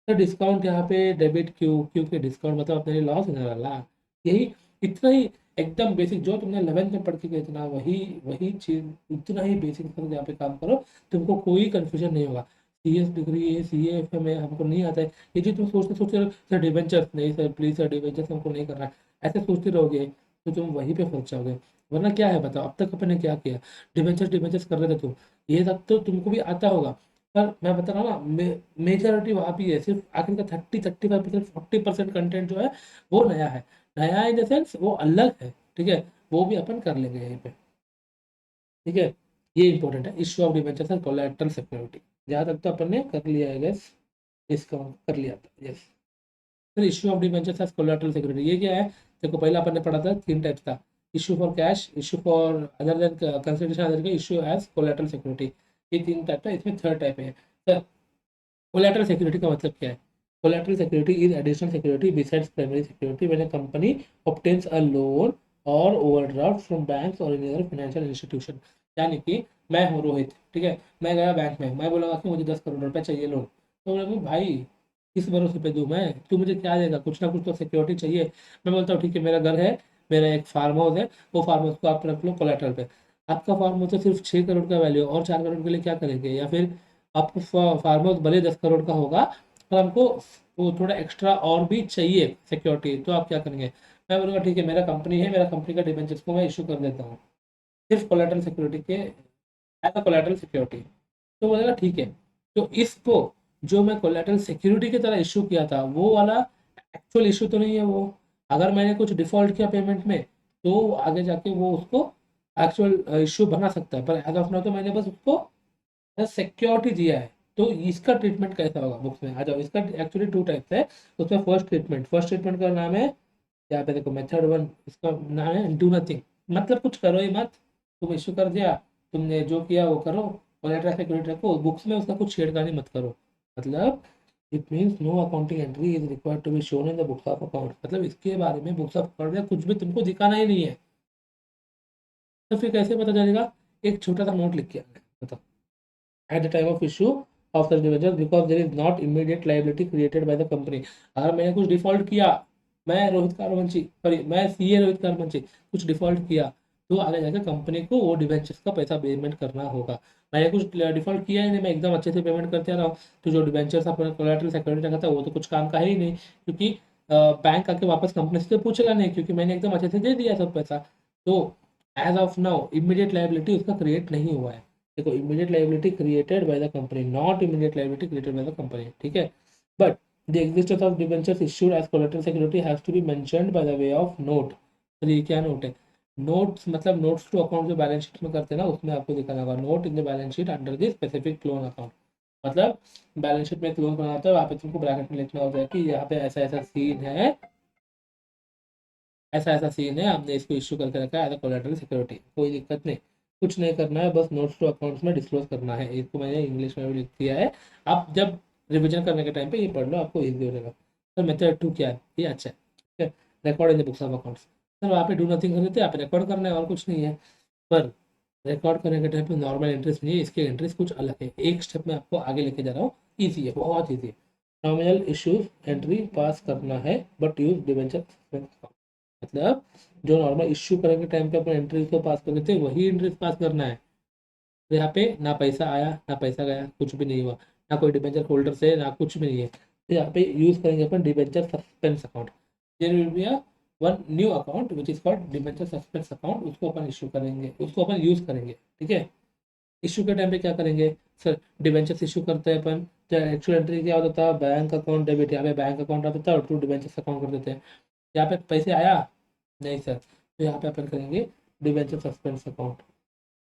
तो डिस्काउंट यहाँ पे डेबिट क्यों, क्योंकि डिस्काउंट मतलब अपने लिए लॉस होने वाला, यही, इतना ही, एकदम बेसिक जो तुमने 11th में पढ़ के गए थे ना, वही वही चीज, उतना ही बेसिक यहाँ पे काम करो, तुमको कोई कंफ्यूजन नहीं होगा। CS डिग्री है, CA FM है, हमको नहीं आता है, ये जो तुम सोचते सोचते रहो सर डिवेंचर्स नहीं सर प्लीज सर डिवेंचर्स हमको नहीं करना है, ऐसे सोचते रहोगे तो तुम वहीं पे फंस जाओगे। वरना क्या है बताओ, अब तक अपन ने क्या किया, डिवेंचर्स डिवेंचर्स कर रहे थे तुम, ये सब तो तुमको भी आता होगा, पर मैं बता रहा हूँ ना, मेजोरिटी वहाँ भी है, सिर्फ आखिर का 30-35%, 40% कंटेंट जो है वो नया है, नया इन द सेंस वो अलग है, ठीक है, वो भी अपन कर लेंगे यहीं पे, ठीक है। ये इंपॉर्टेंट है, issue of debentures and collateral security, जहाँ तक तो अपन ने कर लिया है गैस, इसका कर लिया था, यस। फिर issue of debentures as collateral security, ये क्या है, देखो पहले अपन ने पढ़ा था 3 टाइप्स था, issue for cash, issue for other than consideration other के, इश्यू एज कोलैटरल सिक्योरिटी, ये 3 टाइप था, इसमें थर्ड टाइप है। कोलैटरल सिक्योरिटी का मतलब क्या है, collateral security is additional security besides primary security when a company obtains a loan और ओवरड्राफ्ट फ्रॉम बैंक्स और एनी अदर फाइनेंशियल इंस्टीट्यूशन। यानी कि मैं हूँ रोहित, ठीक है, मैं गया बैंक में, मैं बोलूँगा कि मुझे 10 करोड़ रुपए चाहिए लोन, तो बोलेंगे भाई किस भरोसे पे दूँ मैं, तू मुझे क्या देगा, कुछ ना कुछ तो सिक्योरिटी चाहिए। मैं बोलता हूँ ठीक है, मेरा घर है, मेरा एक फार्म हाउस है, वो फार्म हाउस को आप रख लो कोलेट्रल पे। आपका फार्म हाउस तो सिर्फ 6 करोड़ का वैल्यू है, और 4 करोड़ के लिए क्या करेंगे, या फिर आपको फार्म हाउस भले 10 करोड़ का होगा पर हमको वो थोड़ा एक्स्ट्रा और भी चाहिए सिक्योरिटी, तो आप क्या करेंगे, मैं बोलूँगा ठीक है मेरा कंपनी है, मेरा कंपनी का डिबेंचर्स को मैं इशू कर देता हूँ सिर्फ कोलेट्रल सिक्योरिटी के, एज अ कोलेट्रल सिक्योरिटी। तो बोलेगा ठीक है, तो इसको जो मैं कोलेट्रल सिक्योरिटी की तरह इशू किया था वो वाला एक्चुअल इशू तो नहीं है वो, अगर मैंने कुछ डिफॉल्ट किया पेमेंट में तो आगे जाके वो उसको एक्चुअल इशू बना सकता है, पर एज ऑफ नाउ तो मैंने बस उसको सिक्योरिटी दिया है। तो इसका ट्रीटमेंट कैसा होगा, बुक्स में आ जाओ, इसका एक्चुअली 2 टाइप्स है। उसमें फर्स्ट ट्रीटमेंट का नाम है, यहाँ पे देखो मेथड 1, इसका नाम है डू नथिंग, मतलब कुछ करो ही मत, तुम इश्यू कर दिया, तुमने जो किया वो करो, कोलैटरल सिक्योरिटी रखो, बुक्स में उसका कुछ छेड़खानी मत करो, मतलब it means no accounting entry is required to be shown in the books of account, मतलब इसके बारे में बुक्स ऑफ अकाउंट में कुछ भी तुमको दिखाना ही नहीं है। तो फिर कैसे पता चलेगा, एक छोटा सा नोट लिख के आना है, बताओ, at the time of issue of such debentures because there is not immediate liability created by the company। अगर मैंने कुछ डिफॉल्ट किया, मैं रोहित कारवंशी, सॉरी मैं CA रोहित कारवंशी कुछ डिफॉल्ट किया, तो आगे जाकर कंपनी को वो डिबेंचर्स का पैसा पेमेंट करना होगा। मैंने कुछ डिफॉल्ट किया ही नहीं, मैं एकदम अच्छे से पेमेंट करते रहा हूँ, तो जो डिबेंचर्स अपना कोलैटरल सिक्योरिटी रखा था वो तो कुछ काम का है ही नहीं, क्योंकि बैंक आके वापस कंपनी से तो पूछेगा नहीं, क्योंकि मैंने एकदम अच्छे से दे दिया सब पैसा। तो as of now immediate liability उसका क्रिएट नहीं हुआ है। देखो, immediate liability created by the company, not immediate liability created by the company, ठीक है। But the existence of debentures issued as collateral security has to be mentioned by the way of note. तो ये क्या नोट है, नोट्स मतलब नोट्स टू अकाउंट जो बैलेंस शीट में करते हैं ना, उसमें आपको दिखाना होगा note in the balance sheet under the specific loan account. मतलब बैलेंस शीट में एक लोन बनाता है, वहाँ पे तुमको ब्रैकेट में लिखना होता है कि यहाँ पे ऐसा ऐसा सीन है, ऐसा ऐसा सीन है, हमने इसको इश्यू करके रखा है एज अ कोलैटरल सिक्योरिटी, कोई दिक्कत नहीं, कुछ नहीं करना है, बस नोट्स टू अकाउंट्स में डिस्क्लोज करना है। इसको मैंने इंग्लिश में भी लिख दिया है, आप जब रिवीजन करने के टाइम पे ये पढ़ लो, आपको ईजी हो जाएगा। सर मेथड 2 क्या है, ये अच्छा है, ठीक है, record in the books of accounts. Sir वहाँ पे डू नथिंग कर देते हैं, आप रिकॉर्ड करना है और कुछ नहीं है, पर रिकॉर्ड करने के टाइम पे नॉर्मल इंटरेस्ट नहीं है, इसके इंटरेस्ट कुछ अलग है, एक स्टेप में आपको आगे लेके जा रहा हूँ, ईजी है, बहुत ईजी है। नॉमिनल इश्यूज एंट्री पास करना है बट यूज डिवेंचर, मतलब जो नॉर्मल इश्यू करने के टाइम पे अपने एंट्रीज को पास करते थे वही एंट्रीज पास करना है। तो यहाँ पे ना पैसा आया ना पैसा गया, कुछ भी नहीं हुआ, ना कोई डिबेंचर होल्डर से ना कुछ भी नहीं है, तो यहाँ पे यूज करेंगे अपन debenture suspense account. There will be a one new account which is called debenture suspense account, उसको अपन इशू करेंगे, उसको अपन यूज करेंगे, ठीक है। इश्यू के टाइम पे क्या करेंगे, सर डिबेंचर्स इशू करते हैं अपन, तो एक्चुअल एंट्री क्या होता था, बैंक अकाउंट डेबिट, यहाँ पे बैंक अकाउंट आता था और टू डिबेंचर्स अकाउंट कर देते हैं। यहाँ पे पैसे आया नहीं सर, तो यहाँ पे अपन करेंगे डिबेंचर सस्पेंस अकाउंट,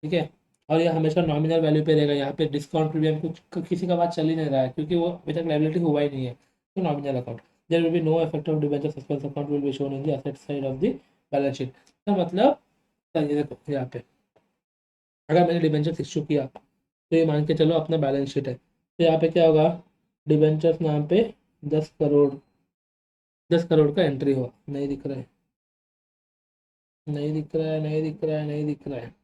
ठीक है। और ये हमेशा नॉमिनल वैल्यू पे रहेगा, यहाँ पे डिस्काउंट प्रीमियम कुछ किसी का बात चल ही नहीं रहा है क्योंकि वो अभी तक लाइबिलिटी हुआ ही नहीं है, तो nominal account. There will be no effect of debenture suspense account will be shown in the asset side of the balance sheet. तो मतलब सर ये देखो यहाँ पे अगर मैंने डिबेंचर इशू किया तो ये मान के चलो अपना बैलेंस शीट है, तो यहाँ पे क्या होगा, डिबेंचर्स नाम पे 10 करोड़, 10 करोड़ का एंट्री हुआ, नहीं दिख रहा है, नहीं दिख रहा है, नहीं दिख रहा है, नहीं दिख रहा है।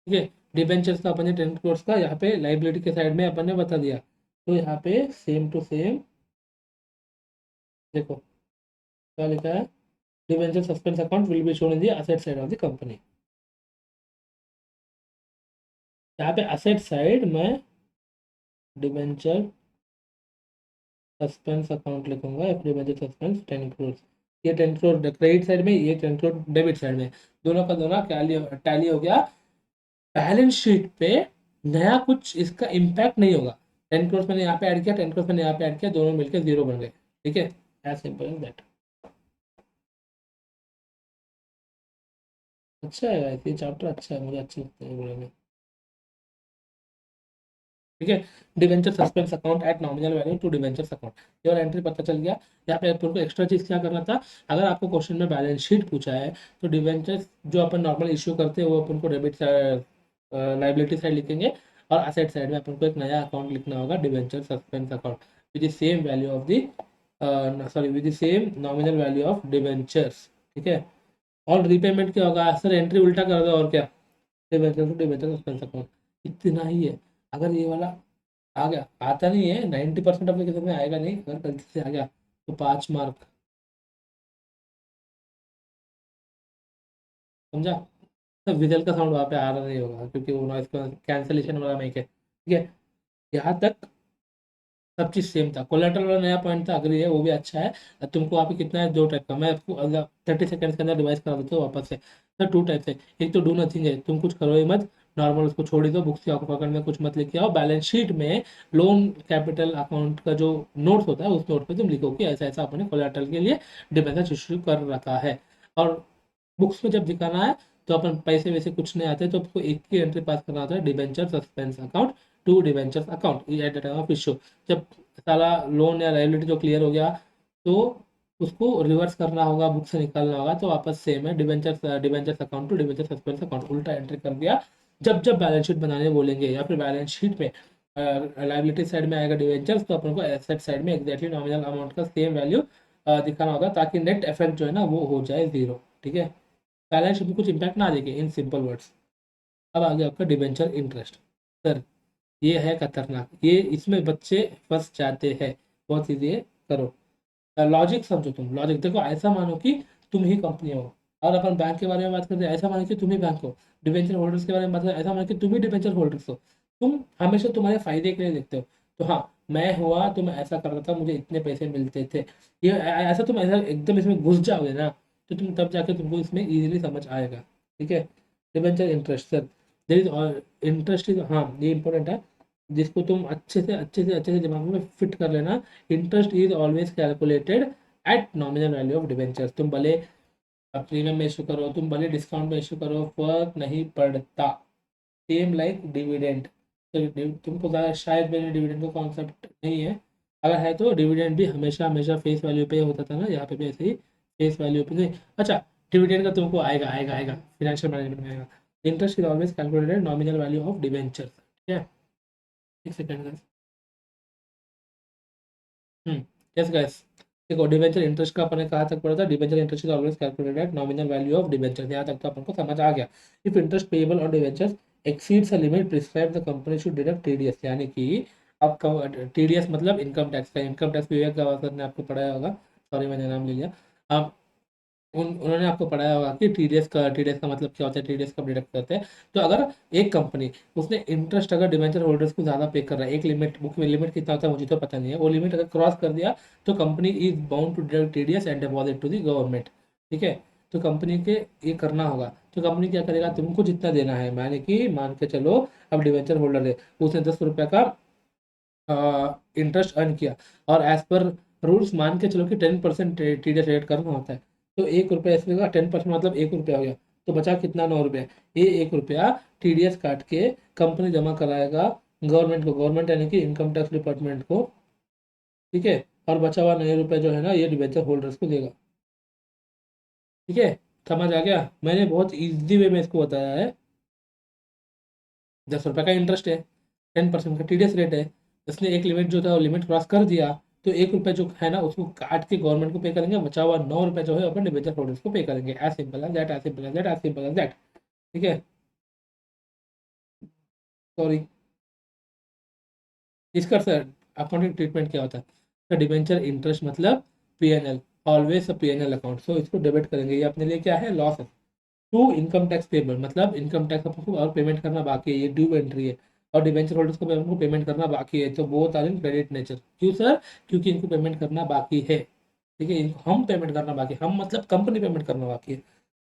ठीक है, डिबेंचर्स का अपन ने 10 करोड़ का यहाँ पे लाइबिलिटी के साइड में अपन ने बता दिया, तो यहाँ पे सेम टू सेम देखो क्या लिखा है, debenture suspense account will be shown in the asset side of the company. यहाँ पे असेट साइड में डिबेंचर सस्पेंस अकाउंट लिखूंगा, डिबेंचर सस्पेंस 10 करोड़, ये 10 करोड़ क्रेडिट साइड में, ये 10 करोड़ डेबिट साइड में, दोनों का दोनों टैली हो गया। बैलेंस शीट पे नया कुछ इसका इम्पैक्ट नहीं होगा, 10 करोड़ मैंने यहाँ पे ऐड किया, 10 करोड़ मैंने यहाँ पे ऐड किया, दोनों मिलकर जीरो बन गए, ठीक है, एज सिंपल एज दैट। अच्छा है guys, ये चैप्टर अच्छा है, मुझे अच्छा लगता है बोलने में, ठीक है। Debenture suspense account at nominal value to debenture account, ये वाला एंट्री पता चल गया। यहाँ पे अपन को एक्स्ट्रा चीज क्या करना था, अगर आपको क्वेश्चन में बैलेंस शीट पूछा है तो डिवेंचर जो अपन नॉर्मल इश्यू करते हैं वो अपन को डेबिट लाइबिलिटी साइड लिखेंगे, और असेट साइड में अपन को एक नया अकाउंट लिखना होगा, debenture suspense account with the same value of the sorry with the same nominal value of debentures, ठीक है। और रीपेमेंट क्या होगा सर, एंट्री उल्टा कर दो और क्या, debenture to debenture suspense account, इतना ही है। अगर ये वाला आ गया, आता नहीं है 90% एप्लीकेशन में आएगा नहीं, अगर गलती से आ गया तो 5 मार्क, समझा। तो विजल का साउंड वहाँ पे आ रहा नहीं होगा क्योंकि वो नॉइस कैंसलेशन वाला माइक है, ठीक है। यहाँ तक सब चीज़ सेम था, कोलेटरल वाला नया पॉइंट था, अग्री है, वो भी अच्छा है। अब तुमको आप कितना है, 2 टाइप का, मैं आपको अगर 30 सेकेंड्स के अंदर डिवाइस करा देता हूँ वापस से। सर 2 टाइप है, एक तो डू नथिंग है, तुम कुछ करो ही मत, नॉर्मल उसको छोड़ ही दो, बुक्स की आंखों पकड़ में कुछ मत लिखे आओ, बैलेंस शीट में लोन कैपिटल अकाउंट का जो नोट्स होता है उस नोट पे तुम लिखो कि ऐसा ऐसा अपने कोलेटरल के लिए डिबेंचर इशू कर रखा है। और बुक्स में जब दिखाना है तो अपन पैसे वैसे कुछ नहीं आते, तो आपको एक ही एंट्री पास करना होता है, debenture suspense account to debenture account at the time of issue. जब साला लोन या लाइबिलिटी जो क्लियर हो गया तो उसको रिवर्स करना होगा, बुक से निकालना होगा, तो वापस सेम है, debenture debenture account to debenture suspense account, उल्टा एंट्री कर दिया। जब जब बैलेंस शीट बनाने बोलेंगे या फिर बैलेंस शीट में लाइबिलिटी साइड में आएगा डिबेंचर्स, तो अपन को एसेट साइड में एग्जैक्टली नॉमिनल अमाउंट का सेम वैल्यू दिखाना होगा, ताकि नेट इफेक्ट जो है ना वो हो जाए जीरो, ठीक है। बैलेंस शीट में कुछ इंपैक्ट ना देंगे, इन सिंपल वर्ड्स। अब आ गया आपका डिबेंचर इंटरेस्ट, सर ये है खतरनाक, ये इसमें बच्चे फंस जाते हैं, बहुत ईजी है, करो। लॉजिक समझो, तुम लॉजिक देखो, ऐसा मानो कि तुम ही कंपनी हो, और अपन बैंक के बारे में बात करते हैं, ऐसा मानो कि तुम ही बैंक हो, डिबेंचर होल्डर्स के बारे में बात करें, ऐसा मानो कि तुम ही डिबेंचर होल्डर्स हो, तुम हमेशा तुम्हारे फायदे के लिए देखते हो। तो हाँ, मैं हुआ तो मैं ऐसा कर रहा था, मुझे इतने पैसे मिलते थे, ये ऐसा तुम ऐसा एकदम इसमें घुस जाओगे ना, तो तुम तब जाके तुमको इसमें इजीली समझ आएगा, ठीक है। Debenture interest sir, there is interest is, हाँ ये इंपॉर्टेंट है, जिसको तुम अच्छे से दिमाग में फिट कर लेना। Interest is always calculated at nominal value of debentures, तुम भले प्रीमियम में इशू करो, तुम भले डिस्काउंट में इशू करो, फर्क नहीं पड़ता, सेम लाइक डिविडेंड। तो तुमको शायद मेरे डिविडेंड का कॉन्सेप्ट नहीं है, अगर है तो डिविडेंड भी हमेशा हमेशा फेस वैल्यू पे होता था ना, यहाँ पे भी ऐसे ही फेस वैल्यू पे नहीं। अच्छा, डिविडेंड का तुमको आएगा आएगा आएगा, फिनेंशियल मैनेजमेंट में आएगा। Interest is always calculated nominal value of debenture, ठीक है। एक सेकेंड। यस गाइस, देखो डिबेंचर इंटरेस्ट का अपन ने कहाँ तक पढ़ा था, debenture interest is always calculated at nominal value of debenture, यहाँ तक तो अपन को समझ आ गया। If interest payable on debentures exceeds a limit prescribe the company should deduct TDS, यानी कि अब टीडीएस मतलब इनकम टैक्स का, इनकम टैक्स विवेक गावस्कर ने आपको पढ़ाया होगा, सॉरी मैंने नाम ले लिया। अब उन्होंने आपको पढ़ाया होगा कि टीडीएस का मतलब क्या होता है, टीडीएस कब डिडक्ट करते हैं। तो अगर एक कंपनी उसने इंटरेस्ट अगर डिवेंचर होल्डर्स को ज़्यादा पे कर रहा है, एक लिमिट, बुक में लिमिट कितना होता है मुझे तो पता नहीं है, वो लिमिट अगर क्रॉस कर दिया तो company is bound to deduct TDS and deposit to the government. ठीक है, तो कंपनी के ये करना होगा। तो कंपनी क्या करेगा, तुमको जितना देना है, माने कि मान के चलो अब डिवेंचर होल्डर है, उसने 10 रुपये का इंटरेस्ट अर्न किया, और एज पर रूल्स मान के चलो कि 10% टीडीएस रेट करना होता है। तो 1 रुपया इसमें का 10% मतलब 1 रुपया हो गया, तो बचा कितना, 9 रुपये। ये 1 रुपया टीडीएस काट के कंपनी जमा कराएगा गवर्नमेंट को, गवर्नमेंट यानी कि इनकम टैक्स डिपार्टमेंट को। ठीक है, और बचा हुआ 9 रुपये जो है ना, ये डिवेंचर होल्डर्स को देगा। ठीक है, समझ आ गया, मैंने बहुत इजी वे में इसको बताया है। 10 रुपये का इंटरेस्ट है, 10% का टीडीएस रेट है, इसने एक लिमिट जो था वो लिमिट क्रॉस कर दिया, तो 1 रुपये जो है ना उसको काट के गवर्नमेंट को पे करेंगे, बचा हुआ 9 रुपये जो है अपन डिवेंचर होल्डर्स को पे करेंगे। As simple as that, as simple as that, as simple as that. ठीक है, सॉरी, इसका सर अकाउंटिंग ट्रीटमेंट क्या होता है, तो डिवेंचर इंटरेस्ट मतलब पीएनएल, ऑलवेज पीएनएल अकाउंट, सो इसको डेबिट करेंगे, ये अपने लिए क्या है, लॉस है। टू इनकम टैक्स पेबल मतलब इनकम टैक्स आपको और पेमेंट करना बाकी है, ये ड्यू एंट्री है, और डिवेंचर होल्डर्स को भी हमको पेमेंट करना बाकी है, तो both are in credit nature. क्यों सर, क्योंकि इनको पेमेंट करना बाकी है। ठीक है, इनको हम पेमेंट करना बाकी है, हम मतलब कंपनी पेमेंट करना बाकी है।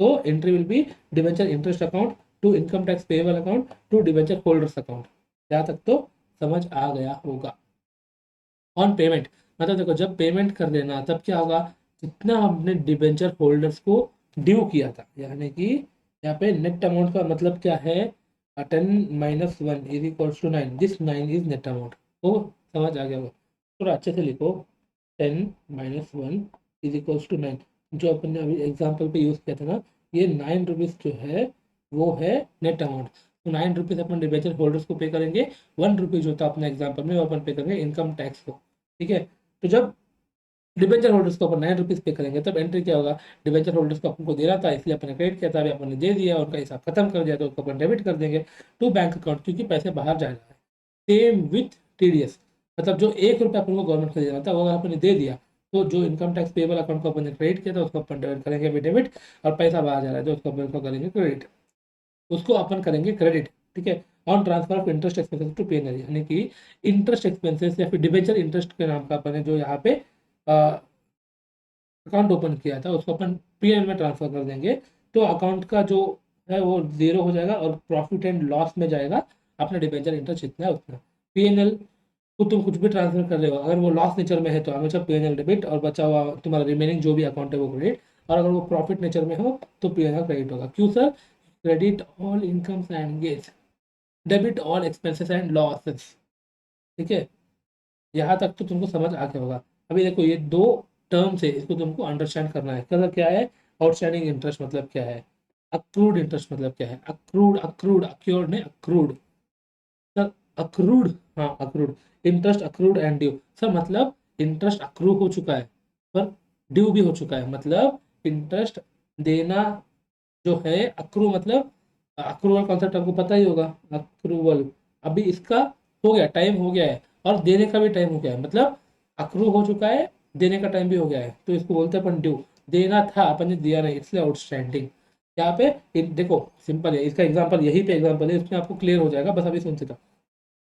तो entry will be debenture interest account to income tax payable account to debenture holders account. यहाँ तक तो समझ आ गया होगा। ऑन पेमेंट मतलब देखो, जब पेमेंट कर देना तब क्या होगा, जितना हमने डिबेंचर होल्डर्स को ड्यू किया था, यानी कि यहाँ पे नेट अमाउंट का मतलब क्या है, 10 - 1 is equals to 9, this 9 is net amount. तो समझ आ गया होगा, थोड़ा अच्छे से लिखो, 10 - 1 इज इक्वल्स टू 9, जो अपन ने अभी एग्जाम्पल पे यूज़ किया था ना, ये 9 रुपीज़ जो है वो है नेट अमाउंट। तो 9 रुपीज़ अपन डिबेंचर होल्डर्स को पे करेंगे, 1 रुपी जो था अपने एग्जाम्पल में वो अपन पे करेंगे इनकम टैक्स को। ठीक है, तो जब डिबेंचर होल्डर्स को अपन 9 रुपीज़ पे करेंगे तब एंट्री क्या होगा, डिबेंचर होल्डर्स को अपन को देना था इसलिए अपन ने क्रेडिट किया था, अभी अपन ने दे दिया, उनका हिसाब खत्म कर दिया, तो उसको अपन डेबिट कर देंगे टू बैंक अकाउंट, क्योंकि पैसे बाहर जा रहा है। सेम विथ टीडीएस, मतलब जो 1 रुपया अपन को गवर्नमेंट को देना था वो अगर अपन ने दे दिया, तो जो इनकम टैक्स पेबल अकाउंट को अपन ने क्रेडिट किया था उसको अपन डेबिट करेंगे अभी डेबिट, और पैसा बाहर जा रहा है जो उसको अपन को करेंगे क्रेडिट, उसको अपन करेंगे क्रेडिट। ठीक है, on transfer of interest expenses to PNL, यानी कि इंटरेस्ट एक्सपेंसेस या फिर डिबेंचर इंटरेस्ट के नाम का अपन ने जो यहाँ पे अकाउंट ओपन किया था उसको अपन पीएनएल में ट्रांसफर कर देंगे, तो अकाउंट का जो है वो जीरो हो जाएगा और प्रॉफिट एंड लॉस में जाएगा अपना डिबेंचर इंटरेस्ट जितना है उतना। पीएनएल को तुम कुछ भी ट्रांसफर कर रहे हो, अगर वो लॉस नेचर में है तो हमेशा पीएनएल डेबिट, और बचा हुआ तुम्हारा रिमेनिंग जो भी अकाउंट है वो क्रेडिट, और अगर वो प्रॉफिट नेचर में हो तो पीएनएल क्रेडिट होगा। क्यों sir, credit all incomes and gains, debit all expenses and losses. ठीक है, यहाँ तक तो तुमको समझ आ गया होगा। अभी देखो ये दो टर्म्स है, इसको तुमको अंडरस्टैंड करना है। कलर क्या है, आउटस्टैंडिंग इंटरेस्ट मतलब क्या है, अक्रूड इंटरेस्ट मतलब क्या है, अक्रूड अक्रूड अक्योर्ड नहीं अक्रूड सर, अक्रूड, हाँ accrued interest, accrued and due sir, मतलब इंटरेस्ट अक्रू हो चुका है पर ड्यू भी हो चुका है, मतलब इंटरेस्ट देना जो है, अक्रू मतलब अक्रूवल कॉन्सेप्ट आपको पता ही होगा, अक्रूवल अभी इसका हो गया, टाइम हो गया है, और देने का भी टाइम हो गया है, मतलब अक्रू हो चुका है, देने का टाइम भी हो गया है, तो इसको बोलते हैं अपन ड्यू। देना था अपन ने दिया नहीं, इसलिए आउटस्टैंडिंग। यहाँ पे देखो सिंपल है, इसका एग्जांपल यही पे एग्जांपल है, इसमें आपको क्लियर हो जाएगा, बस अभी सुनते था।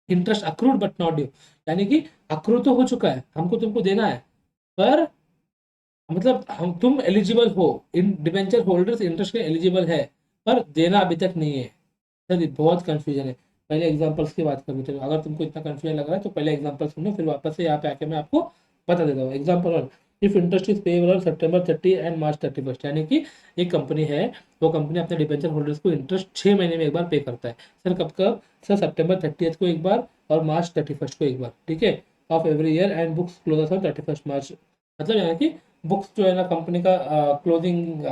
Interest accrued but not due, यानी कि अक्रू तो हो चुका है, हमको तुमको देना है, पर मतलब हम तुम एलिजिबल हो, इन डिबेंचर होल्डर्स इंटरेस्ट के एलिजिबल है, पर देना अभी तक नहीं है। सर ये बहुत कंफ्यूजन है, पहले एग्जांपल्स की बात करनी चाहिए, अगर तुमको इतना कंफ्यूजन लग रहा है तो पहले एग्जांपल सुनो, फिर वापस से यहाँ पे आके मैं आपको बता देता हूँ। Example 1, if interest is payable on September 30 and March 31, यानी कि एक कंपनी है, वो कंपनी अपने डिबेंचर होल्डर्स को इंटरेस्ट 6 महीने में एक बार पे करता है। सर कब कब, सर सितंबर 30 को एक बार और मार्च 31 को एक बार। ठीक है, of every year and books close on 31 March, मतलब यानी कि बुक्स जो है ना कंपनी का क्लोजिंग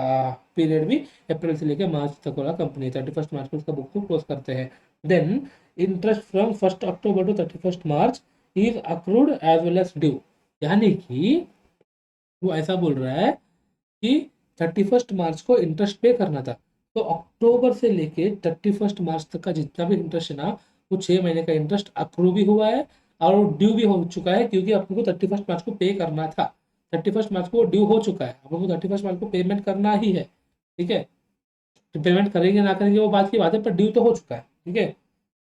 पीरियड भी अप्रैल से लेकर मार्च तक वाला, कंपनी 31 मार्च को उसका बुक को क्लोज करते हैं। Then interest from 1 October to 31 March is accrued as well as due, यानी कि वो ऐसा बोल रहा है कि 31 मार्च को इंटरेस्ट पे करना था, तो अक्टूबर से लेके 31 मार्च तक का जितना भी इंटरेस्ट है ना, वो 6 महीने का इंटरेस्ट अक्रू भी हुआ है और ड्यू भी हो चुका है, क्योंकि अपन को 31 मार्च को पे करना था। 31 मार्च को ड्यू हो चुका है, आप लोगों को 31 मार्च को पेमेंट करना ही है, ठीक है। तो पेमेंट करेंगे ना करेंगे वो बात की बात है, पर ड्यू तो हो चुका है, ठीक है।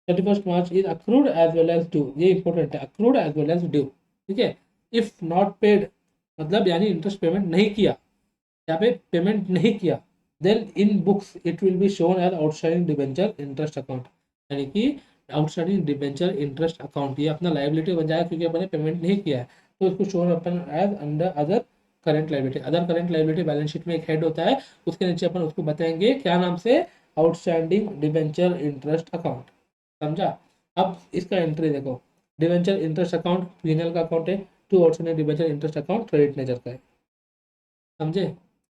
31 March is accrued as well as due, ये इंपॉर्टेंट है, accrued as well as due, ठीक है। इफ नॉट पेड मतलब यानी इंटरेस्ट पेमेंट नहीं किया, यहाँ पे पेमेंट नहीं किया, then in books it will be shown as outstanding debenture interest account, यानी कि आउटस्टैंडिंग डिबेंचर इंटरेस्ट अकाउंट ये अपना लाइबिलिटी बन जाएगा, क्योंकि अपने पेमेंट नहीं किया है, तो इसको शोन अपन as under other current liability. Other current liability balance sheet में एक हेड होता है, उसके नीचे अपन उसको बताएंगे क्या नाम से, आउटस्टैंडिंग डिबेंचर इंटरेस्ट अकाउंट, समझा। अब इसका एंट्री देखो, डिबेंचर इंटरेस्ट अकाउंट पीएनएल का अकाउंट है, to outstanding debenture interest account credit nature का है, समझे।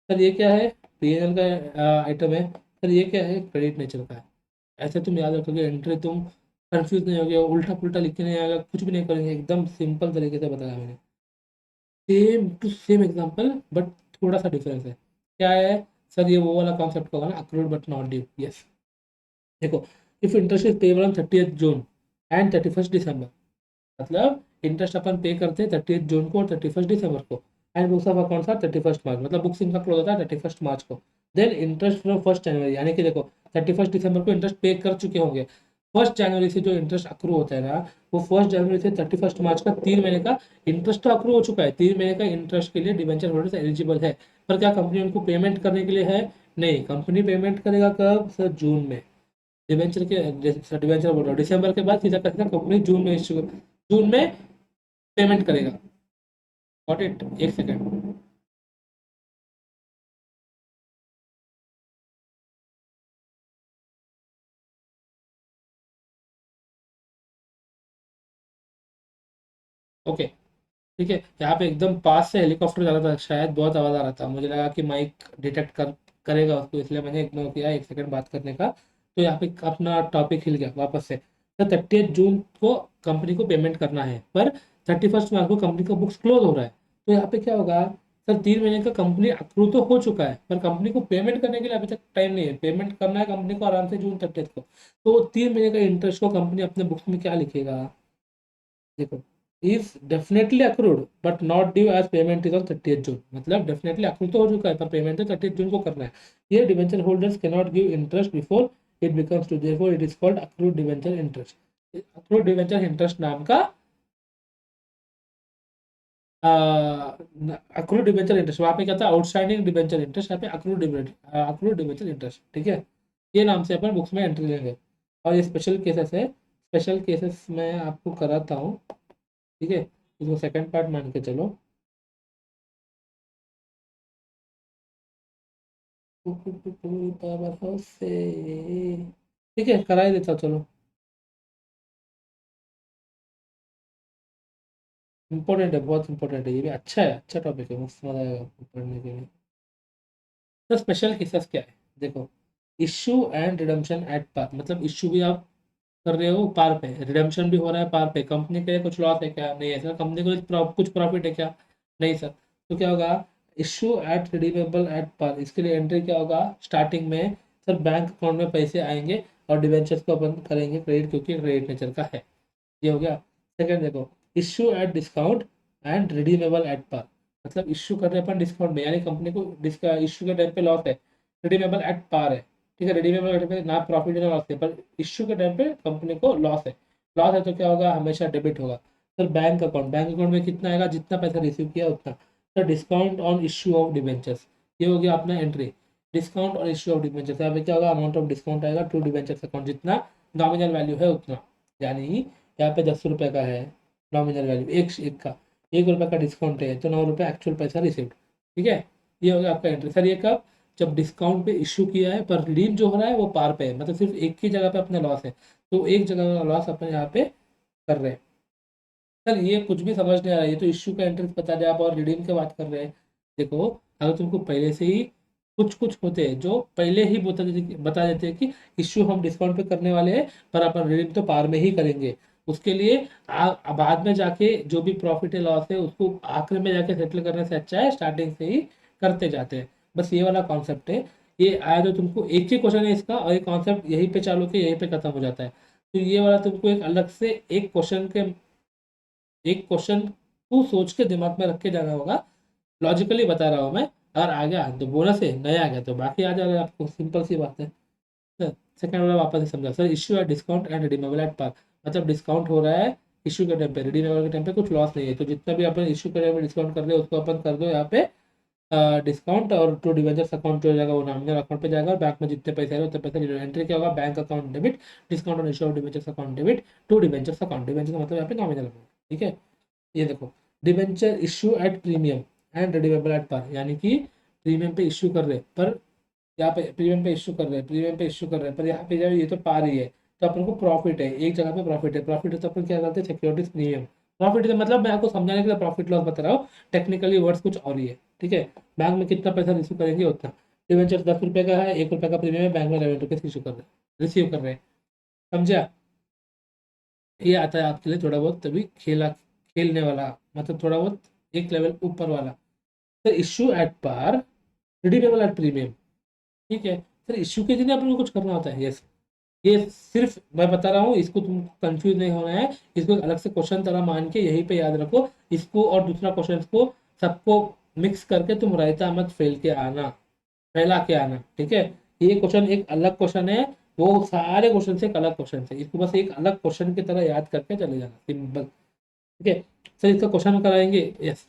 सर ये क्या है, पीएनएल का आइटम है, सर ये क्या है, क्रेडिट नेचर का है। ऐसे तुम याद रखोगे, एंट्री तुम कंफ्यूज नहीं होगे, उल्टा पुल्टा लिखने नहीं आएगा, कुछ भी नहीं करेंगे, एकदम सिंपल तरीके से बताया मैंने, same to same example, but थोड़ा सा डिफरेंस है। क्या है सर, ये वो वाला कॉन्सेप्ट होगा ना, accrued but not due, yes. देखो, if interest is payable on 30 June and 31 December, मतलब इंटरेस्ट अपन पे करते हैं 30 जून को और 31 दिसंबर को, and books of accounts are 31 March, मतलब बुक्स इनका क्लोज होता है 31 मार्च को। देन इंटरेस्ट फ्रॉम 1 जनवरी, यानी कि देखो 31 दिसंबर को इंटरेस्ट पे कर चुके होंगे, 1 जनवरी से जो इंटरेस्ट अक्रू होता है ना, वो 1 जनवरी से 31 मार्च का 3 महीने का इंटरेस्ट तो अक्रू हो चुका है, 3 महीने का इंटरेस्ट के लिए डिबेंचर होल्डर्स एलिजिबल है। पर क्या कंपनी उनको पेमेंट करने के लिए है, नहीं, कंपनी पेमेंट करेगा कब सर, जून में। डिबेंचर के डिबेंचर बोल रहा हूँ, दिसंबर के बाद सीधा सीधा कंपनी जून में इश्यू, जून में पेमेंट करेगा। गॉट इट, एक सेकेंड। ओके, ठीक है, यहाँ पे एकदम पास से हेलीकॉप्टर जा रहा था, शायद बहुत आवाज़ आ रहा था, मुझे लगा कि माइक डिटेक्ट करेगा उसको, इसलिए मैंने इग्नोर किया एक सेकंड बात करने का। तो यहाँ पे अपना टॉपिक हिल गया वापस से। तो 30 जून को कंपनी को पेमेंट करना है, पर 31 मार्च को कंपनी का बुक्स क्लोज हो रहा है, तो यहाँ पे क्या होगा सर, 3 महीने का कंपनी अप्रूव तो हो चुका है, पर कंपनी को पेमेंट करने के लिए अभी तक टाइम नहीं है, पेमेंट करना है कंपनी को आराम से जून 30 को। तो 3 महीने का इंटरेस्ट को कंपनी अपने बुक्स में क्या लिखेगा, देखो, is definitely accrued but not due as payment is on 30 June, मतलब डेफिनेटली अक्रूड तो हो चुका है, पर पेमेंट तो 30 जून को करना है। ये debenture holders can not give interest before it becomes due, therefore it is called accrued debenture interest. Accrued debenture interest नाम का अक्रूड डिबेंचर इंटरेस्ट, वहाँ पे क्या था, आउटस्टैंडिंग डिबेंचर इंटरेस्ट, यहाँ पे अक्रूड डिबेंचर इंटरेस्ट, ठीक है। ये नाम से अपन बुक्स में एंट्री लेंगे। और ये स्पेशल केसेस है, स्पेशल केसेस मैं आपको कराता हूँ, ठीक है, इसको सेकंड पार्ट मान के चलो। पावर हाउस से, ठीक है, करा ही देता हूँ, चलो। इम्पोर्टेंट है, बहुत इंपॉर्टेंट है, ये भी अच्छा है, अच्छा टॉपिक है, मस्त मजा आएगा आपको पढ़ने के लिए। तो स्पेशल केसेस क्या है, देखो, issue and redemption at par, मतलब इश्यू भी आप कर रहे हो पार पे, रिडम्पशन भी हो रहा है पार पे, कंपनी के लिए कुछ लॉस है क्या, नहीं है सर, कंपनी को कुछ प्रॉफिट है क्या, नहीं सर। तो क्या होगा, issue at redeemable at par, इसके लिए एंट्री क्या होगा, स्टार्टिंग में सर बैंक अकाउंट में पैसे आएंगे और डिवेंचर्स को अपन करेंगे क्रेडिट, क्योंकि क्रेडिट नेचर का है, ये हो गया। सेकंड देखो, issue at discount and redeemable at par, मतलब इश्यू कर रहे हैं अपन डिस्काउंट में, यानी कंपनी को इश्यू के टाइम पे लॉस है, रिडीमेबल एट पार है, ठीक है, रिडीमेबल एट पे ना प्रॉफिट है ना लॉस है, पर इश्यू के टाइम पे कंपनी को लॉस है, लॉस है तो क्या होगा, हमेशा डेबिट होगा। सर बैंक अकाउंट में कितना आएगा, जितना पैसा रिसीव किया उतना। Sir discount on issue of debentures, ये हो गया अपना एंट्री, डिस्काउंट और इश्यू ऑफ डिबेंचर्स, यहाँ पे क्या होगा, अमाउंट ऑफ डिस्काउंट आएगा टू डिबेंचर्स अकाउंट, जितना नॉमिनल वैल्यू है उतना, यानी यहाँ पे 10 रुपये का है नॉमिनल वैल्यू, एक का 1 रुपये का डिस्काउंट है, तो 9 रुपये एक्चुअल पैसा रिसीव्ड, ठीक है। ये हो गया आपका एंट्री। सर ये कब, जब डिस्काउंट पे इशू किया है पर रिडीम जो हो रहा है वो पार पे है, मतलब सिर्फ एक ही जगह पे अपना लॉस है, तो एक जगह का लॉस अपन यहाँ पे कर रहे हैं। सर ये कुछ भी समझ नहीं आ रहा है, ये तो इश्यू का एंट्री बता दे आप और रिडीम की बात कर रहे हैं। देखो, अगर तुमको पहले से ही कुछ कुछ होते हैं जो पहले ही बता देते हैं कि इश्यू हम डिस्काउंट पे करने वाले हैं, पर अपन रिडीम तो पार में ही करेंगे, उसके लिए बाद में जाके जो भी प्रॉफिट है लॉस है उसको आखिर में जाके सेटल करने से अच्छा है स्टार्टिंग से ही करते जाते हैं। बस ये वाला कॉन्सेप्ट है। ये आया तो तुमको एक ही क्वेश्चन है इसका, और ये कॉन्सेप्ट यहीं पे चालू के यहीं पे खत्म हो जाता है, तो ये वाला तुमको एक अलग से एक क्वेश्चन को सोच के दिमाग में रख के जाना होगा, लॉजिकली बता रहा हूँ मैं। अगर आ गया तो बोनस है, नहीं आ गया तो बाकी आ जा रहा है आपको, सिंपल सी बात है। सेकंड वाला वापस से समझा sir, issue at discount and redeemable at par, मतलब डिस्काउंट हो रहा है इश्यू के टाइम पे, रिडीमेबल के टाइम पे कुछ लॉस नहीं है, तो जितना भी अपन इश्यू के टाइम पे डिस्काउंट कर रहे हैं उसको अपन कर दो यहाँ पे डिस्काउंट, और टू डिवेंचर्स अकाउंट जो हो जाएगा वो नॉमिनल अकाउंट पे जाएगा, और बैंक में जितने पैसे आ रहे हैं उतने पैसे एंट्री क्या होगा, bank account debit, discount on issue of debentures account debit to debentures account, debenture का मतलब यहाँ पे नॉमिनल अकाउंट। ठीक है, ये देखो, debenture issue at premium and redeemable at par, यानी कि प्रीमियम पे इश्यू कर रहे हैं, पर यहाँ पे प्रीमियम पे इश्यू कर रहे हैं, प्रीमियम पे इश्यू कर रहे हैं, पर यहाँ पे जो ये तो पार ही है, तो अपन को प्रॉफिट है, एक जगह पे प्रॉफिट है, प्रॉफिट है तो अपन क्या करते हैं, सिक्योरिटीज प्रीमियम। प्रॉफिट है मतलब मैं आपको समझाने के लिए प्रॉफिट लॉस बता रहा हूँ, टेक्निकली वर्ड्स कुछ और ही है। ठीक है, बैंक में कितना पैसा रिसीव करेंगे उतना, डिवेंचर 10 रुपये का है, 1 रुपये का प्रीमियम है, बैंक में 11 रुपये इशू कर रहे हैं, रिसीव कर रहे हैं, समझा। ये आता है आपके लिए थोड़ा बहुत तभी खेला, खेलने वाला, मतलब थोड़ा बहुत एक लेवल ऊपर वाला। Sir issue at par, redeemable at premium. ठीक है सर, इश्यू के दिन अपन को कुछ करना होता है, यस। ये सिर्फ मैं बता रहा हूँ, इसको तुम कंफ्यूज नहीं होना है, इसको एक अलग से क्वेश्चन तरह मान के यहीं पे याद रखो इसको, और दूसरा क्वेश्चन को सबको मिक्स करके तुम रायता मत फेल के आना, फैला के आना। ठीक है, ये क्वेश्चन एक अलग क्वेश्चन है, वो सारे क्वेश्चन से एक अलग क्वेश्चन है, इसको बस एक अलग क्वेश्चन की तरह याद करके चले जाना, सिंपल। ठीक है सर, इसका क्वेश्चन कराएंगे, yes.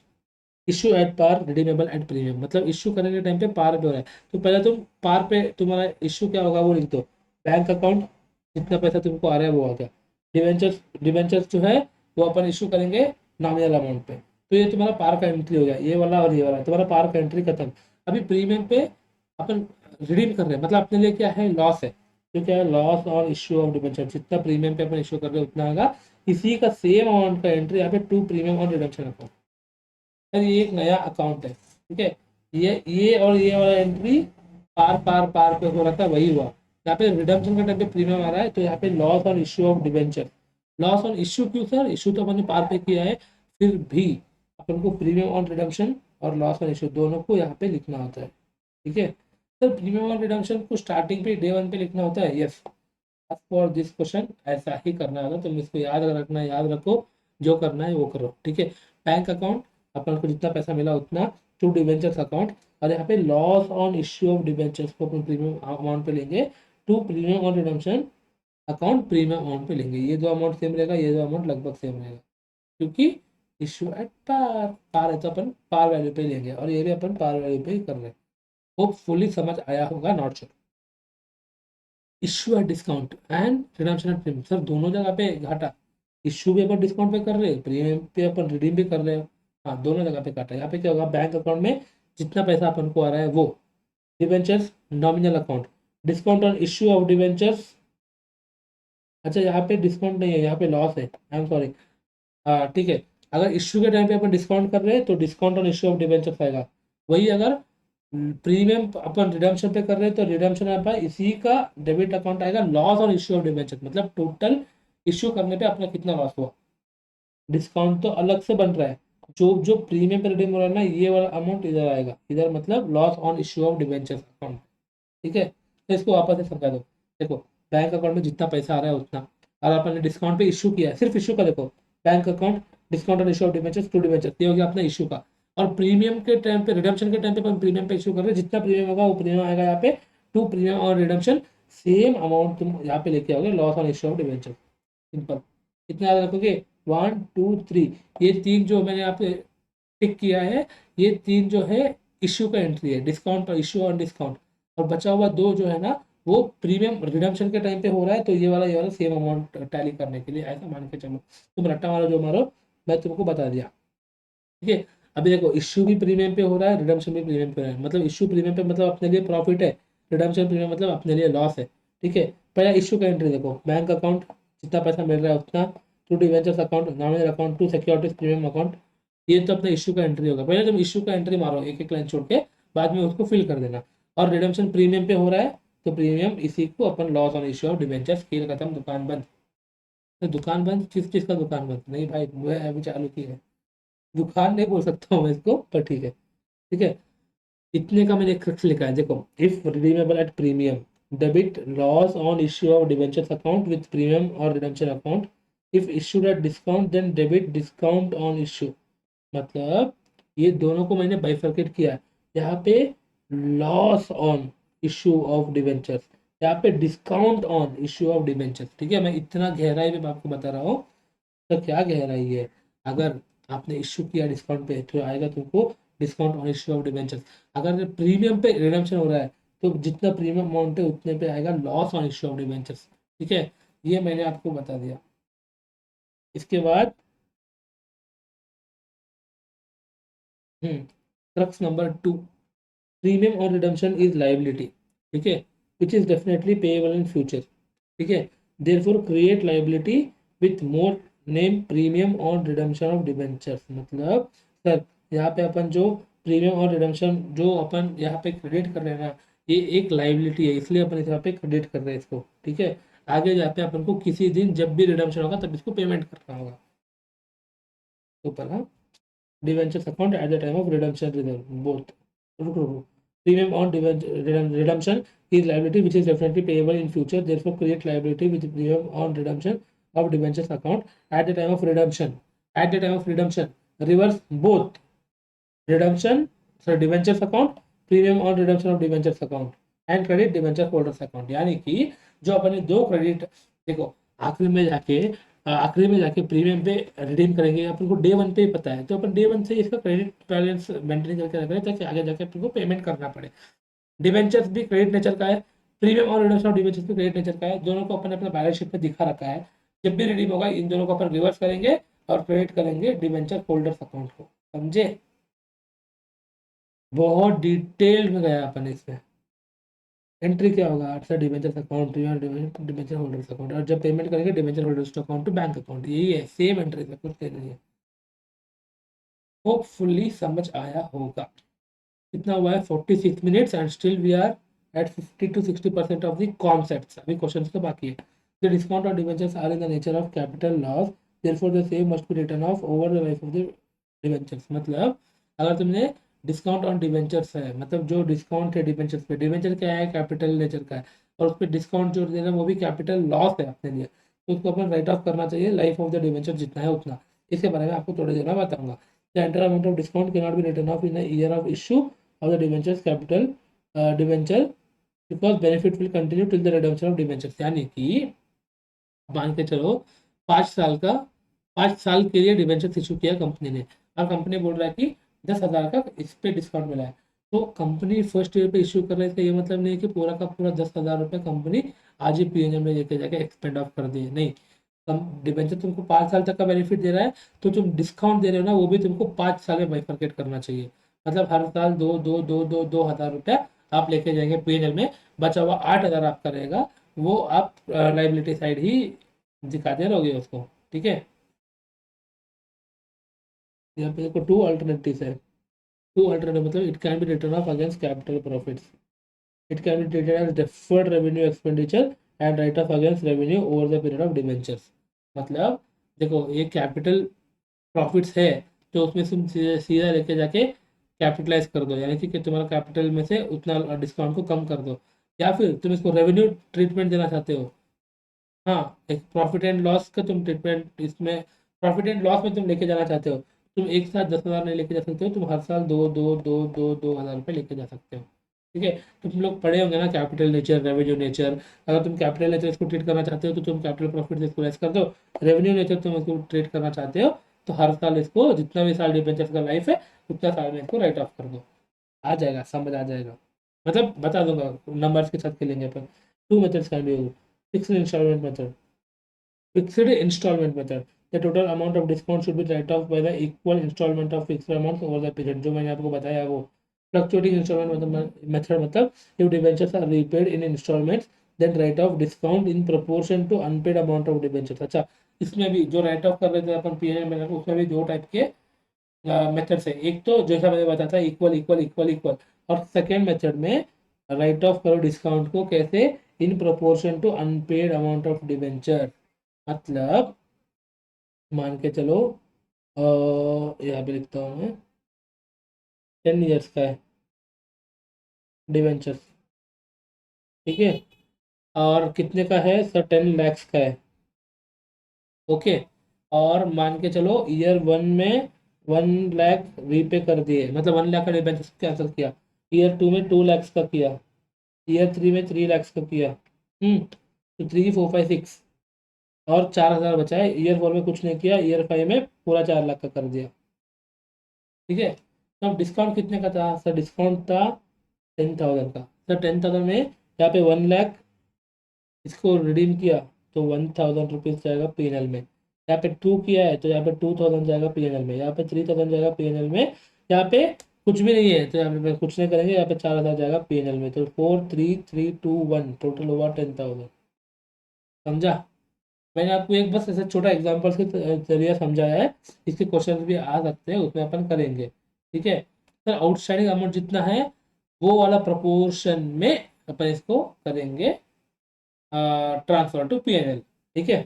Issue at par, redeemable at premium, मतलब इश्यू करने के टाइम पे पार पे हो रहा है, तो पहले तुम पार पे तुम्हारा इश्यू क्या होगा वो लिख दो, बैंक अकाउंट जितना पैसा तुमको आ रहा है वो आ गया, डिवेंचर्स, डिवेंचर्स जो है वो अपन इश्यू करेंगे नॉमिनल अमाउंट पे, तो ये तुम्हारा पार का एंट्री हो गया, ये वाला और ये वाला तुम्हारा पार का एंट्री खत्म। अभी प्रीमियम पे अपन रिडीम कर रहे हैं, मतलब अपने लिए क्या है, लॉस है, तो क्या है, loss on issue of debenture, जितना प्रीमियम पे अपन इश्यू कर रहे हैं उतना आएगा, इसी का सेम अमाउंट का एंट्री यहाँ पे to premium on redemption account. Sir ये एक नया अकाउंट है, ठीक है, ये और ये वाला एंट्री पार पार पार पे हो रहा था, वही हुआ। यहाँ पे रिडम्पशन का टाइम पे प्रीमियम आ रहा है, तो यहाँ पे loss on issue of debenture, loss on issue क्यों सर, इश्यू तो अपन ने पार पे किया है, फिर भी अपन को प्रीमियम ऑन रिडम्पशन और लॉस ऑन इश्यू दोनों को यहाँ पे लिखना होता है। ठीक है सर, प्रीमियम ऑन रिडम्पशन को स्टार्टिंग पे डे वन पे लिखना होता है, यस। फॉर दिस क्वेश्चन ऐसा ही करना होगा, तुम इसको याद रखना, याद रखो, जो करना है वो करो। ठीक है, बैंक अकाउंट अपन को जितना पैसा मिला उतना, टू डिवेंचर्स अकाउंट, और यहाँ पे loss on issue of debentures को अपन प्रीमियम अमाउंट पे लेंगे, to premium on redemption account premium amount पे लेंगे, ये दो अमाउंट सेम रहेगा, ये दो अमाउंट लगभग सेम रहेगा, क्योंकि इश्यू एट पार, पार है तो अपन पार वैल्यू पे लेंगे, और ये भी अपन पार वैल्यू पे ही कर रहे हैं। होपफुली समझ आया होगा, not sure. Issue at discount and redemption eight premium, sir दोनों जगह पे घाटा, इश्यू भी अपन डिस्काउंट पे कर रहे हैं, प्रीमियम पे अपन रिडीम भी कर रहे हैं, हाँ दोनों जगह पे घाटा। यहाँ पे क्या होगा, बैंक अकाउंट में जितना पैसा अपन को आ रहा है वो, debentures nominal account, discount on issue of debentures, अच्छा यहाँ पे डिस्काउंट नहीं है, यहाँ पे लॉस है, आई एम सॉरी। हाँ ठीक है, अगर इश्यू के टाइम पे अपन डिस्काउंट कर रहे हैं तो discount on issue of debentures आएगा, वही अगर प्रीमियम अपन रिडम्पशन पे कर रहे हैं तो रिडम्पशन आप इसी का डेबिट अकाउंट आएगा, loss on issue of debenture, मतलब टोटल इश्यू करने पे अपना कितना लॉस हुआ, डिस्काउंट तो अलग से बन रहा है, जो जो प्रीमियम पे रिडीम हो रहा है ना, ये वाला अमाउंट इधर आएगा, इधर मतलब loss on issue of debenture account. ठीक है, तो इसको वापस से समझा दो, देखो बैंक अकाउंट में जितना पैसा आ रहा है उतना, और अपन ने डिस्काउंट पे इशू किया है, सिर्फ इशू का देखो, bank account discount on issue of debentures to debentures, ये हो गया अपना इशू का, और प्रीमियम के टाइम पे, रिडम्पशन के टाइम पे अपन प्रीमियम पे इशू कर रहे हैं, जितना प्रीमियम होगा वो प्रीमियम आएगा यहाँ पे, टू प्रीमियम और रिडम्पशन, सेम अमाउंट तुम यहाँ पे लेके आओगे, loss on issue of debenture, simple. कितना याद रखोगे, 1 2 3, ये तीन जो मैंने आप टिक किया है, ये तीन जो है इश्यू का एंट्री है, डिस्काउंट और इश्यू और डिस्काउंट, और बचा हुआ दो जो है ना वो प्रीमियम रिडम्पशन के टाइम पे हो रहा है, तो ये वाला सेम अमाउंट टैली करने के लिए ऐसा मान के चलो, तुम रट्टा मारो जो मारो, मैं तुमको बता दिया। ठीक है, अभी देखो इश्यू भी प्रीमियम पे हो रहा है, रिडम्पशन भी प्रीमियम पे हो रहा है, मतलब इश्यू प्रीमियम पे मतलब अपने लिए प्रॉफिट है, रिडम्पशन प्रीमियम मतलब अपने लिए लॉस है। ठीक है, पहला इश्यू का एंट्री देखो, बैंक अकाउंट जितना पैसा मिल रहा है उतना, to debentures account nominal account, to securities premium account, ये तो अपना इश्यू का एंट्री होगा, पहले तुम इश्यू का एंट्री मारो एक एक लाइन छोड़ के, बाद में उसको फिल कर देना, और रिडम्पशन प्रीमियम पे हो रहा है तो प्रीमियम इसी को अपन loss on issue of debentures, खेल खत्म, दुकान बंद। तो दुकान बंद, किस चीज़ का दुकान बंद, नहीं भाई वो है अभी चालू की है, दुकान नहीं बोल सकता हूँ मैं इसको, पर ठीक है। ठीक है, इतने का मैंने एक लिखा है, देखो, if redeemable at premium, debit loss on issue of debentures account with premium और redemption account, if issued at discount then debit discount on issue, मतलब ये दोनों को मैंने बाइफरकेट किया। यहाँ पे loss on issue of debentures, यहाँ पे discount on issue of debentures. ठीक है, मैं इतना गहराई में आपको बता रहा हूँ। तो क्या गहराई है, अगर आपने इश्यू किया डिस्काउंट पे तो आएगा तुमको discount on issue of debentures. अगर प्रीमियम पे रिडम्पशन हो रहा है तो जितना प्रीमियम अमाउंट है उतने पे आएगा loss on issue of debentures. ठीक है, ये मैंने आपको बता दिया। इसके बाद crux number 2, premium on redemption is liability. ठीक है, which is definitely payable in future. ठीक है, therefore create liability with more name premium on redemption of debentures. मतलब सर यहाँ पे अपन जो प्रीमियम और रिडम्पशन जो अपन यहाँ पे क्रेडिट कर रहे हैं ना, ये एक लाइबिलिटी है, इसलिए अपन इस यहाँ पे क्रेडिट कर रहे हैं इसको। ठीक है, आगे जाके अपन को किसी दिन जब भी रिडम्पशन होगा तब इसको पेमेंट करना होगा। तो पहला debentures account at the time of redemption reserve both. रुको रुको, premium on redemption is liability which is definitely payable in future, therefore create liability with premium on redemption of debentures account at the time of redemption. At the time of redemption, reverse both redemption, sorry, debentures account, premium on redemption of debentures account and credit debenture holders account। यानी कि जो अपने दो क्रेडिट, देखो आखिरी में जाके प्रीमियम पे रिडीम करेंगे, अपन को डे वन पे ही पता है, तो अपन डे वन से इसका क्रेडिट बैलेंस मेंटेन करके रख रहे हैं ताकि आगे जाके अपन को पेमेंट करना पड़े। डिवेंचर्स भी क्रेडिट नेचर का है, प्रीमियम और रिडम्पशन ऑफ डिवेंचर्स भी क्रेडिट नेचर का है, दोनों को अपन अपने बैलेंस शीट में दिखा रखा है। जब भी रिडीम होगा इन दोनों को अपन रिवर्स करेंगे और क्रेडिट करेंगे डिवेंचर होल्डर्स अकाउंट को। समझे, बहुत डिटेल में गया अपन इसमें। एंट्री क्या होगा, अच्छा debenture account to debenture holders account, और जब पेमेंट करेंगे debenture holders to account to bank account, यही है सेम एंट्री में, कुछ नहीं है। होपफुली समझ आया होगा। कितना हुआ है 46 minutes and still we are at 50 to 60% of the concepts. अभी क्वेश्चन तो बाकी है। The discount on debentures are in the nature of capital loss, therefore the same must be written off over the life of the debentures. मतलब अगर तुमने डिस्काउंट ऑन डिवेंचर्स है, मतलब जो डिस्काउंट है डिवेंचर्स पे, डिवेंचर क्या है कैपिटल नेचर का है, और उस पर डिस्काउंट जो दे रहा है वो भी कैपिटल लॉस है अपने लिए, तो उसको अपन राइट ऑफ करना चाहिए लाइफ ऑफ द डिवेंचर जितना है उतना। इसके बारे में आपको थोड़ी देर में बताऊंगा। The entire amount of discount can not be written off in a year of issue of the debentures capital debenture because benefit will continue till the redemption of debentures। यानी कि मान के चलो 5 साल का, 5 साल के लिए डिबेंचर इशू किया कंपनी ने, और कंपनी बोल रहा है कि 10,000 का इस पे डिस्काउंट मिला है। तो कंपनी फर्स्ट ईयर पे इशू कर रहा है, इसका ये मतलब नहीं है कि पूरा का पूरा 10,000 रुपये कंपनी आज ही पीएनएम में लेके जाके एक्सपेंड ऑफ कर दिए, नहीं। डिबेंचर तुमको 5 साल तक का बेनिफिट दे रहा है, तो तुम डिस्काउंट दे रहे हो ना, वो भी तुमको 5 साल में बाइफरकेट करना चाहिए। मतलब हर साल 2,000 रुपया आप लेके जाएंगे पीएनएल में, बचा हुआ 8,000 आपका रहेगा, वो आप लाइबिलिटी साइड ही दिखाते रहोगे उसको। ठीक है, यहाँ पे देखो टू अल्टरनेटिव है। टू अल्टरनेटिव मतलब it can be return off against capital profits, it can be treated as deferred revenue expenditure and write off against revenue over the period of debentures. मतलब देखो ये कैपिटल प्रॉफिट्स है, तो उसमें तुम सीधा सीधा लेके जाके कैपिटलाइज कर दो, यानी कि तुम्हारा कैपिटल में से उतना डिस्काउंट को कम कर दो, या फिर तुम इसको रेवेन्यू ट्रीटमेंट देना चाहते हो। हाँ, एक प्रॉफिट एंड लॉस का तुम ट्रीटमेंट इसमें, प्रॉफिट एंड लॉस में तुम लेके जाना चाहते हो, तुम एक साथ 10,000 नहीं लेके जा सकते हो, तुम हर साल 2,000 रुपये लेके जा सकते हो। ठीक है, तो तुम लोग पढ़े होंगे ना कैपिटल नेचर रेवेन्यू नेचर। अगर तुम कैपिटल नेचर इसको ट्रीट करना चाहते हो तो तुम कैपिटल प्रॉफिट इसको लेस कर दो, रेवेन्यू नेचर तुम इसको ट्रीट करना चाहते हो तो हर साल इसको जितना भी साल डिबेंचर का लाइफ है उतना साल में इसको राइट ऑफ कर दो। आ जाएगा, समझ आ जाएगा। मतलब बता दूंगा नंबर्स के साथ खेलेंगे अपन। Two methods can be used, fixed installment method, fixed installment method, the total amount of discount should be write off by the equal installment of fixed amount over the period। जो मैंने आपको बताया वो फ्लक्चुएटिंग इंस्टॉलमेंट मेथड, मतलब if debentures are repaid in installments then write off discount in proportion to unpaid amount of debentures। अच्छा, इसमें भी जो राइट ऑफ कर रहे थे अपन पीएनएल में, उसमें भी दो टाइप के मेथड्स है। एक तो जैसा मैंने बताया था इक्वल इक्वल इक्वल इक्वल, और सेकेंड मेथड में राइट ऑफ करो डिस्काउंट को कैसे, in proportion to unpaid amount of debenture. मतलब मान के चलो यहाँ पे लिखता हूँ मैं, 10 ईयर्स का है डिवेंचर्स। ठीक है, और कितने का है सर, 10 लाख का है। ओके, और मान के चलो ईयर 1 में 1 लाख रीपे कर दिए, मतलब 1 लाख का डिबेंचर कैंसिल किया। ईयर 2 में 2 लाख का किया, ईयर 3 में 3 लाख का किया। तो 3 4 5 6 और 4,000 बचा है। ईयर 4 में कुछ नहीं किया, ईयर 5 में पूरा 4 लाख का कर दिया। ठीक है, तो अब डिस्काउंट कितने का था सर? डिस्काउंट था 10,000 का। सर 10,000 में यहाँ पे 1 लाख इसको रिडीम किया तो 1,000 रुपीज़ जाएगा पीएनएल में। यहाँ पे 2 किया है तो यहाँ पे 2,000 जाएगा पीएनएल में। यहाँ पे 3,000 जाएगा पीएनएल में। यहाँ पे कुछ भी नहीं है तो यहाँ पे कुछ नहीं करेंगे, यहाँ पे 4,000 जाएगा पीएनएल में। तो 4 3 3 2 1 टोटल हुआ 10,000। समझा? मैंने आपको एक बस ऐसे छोटा एग्जांपल के जरिए समझाया है। इसके क्वेश्चन भी आ सकते हैं, उसमें अपन करेंगे। ठीक है सर, आउटस्टैंडिंग अमाउंट जितना है वो वाला प्रपोर्शन में अपन इसको करेंगे ट्रांसफर टू पीएनएल। ठीक है,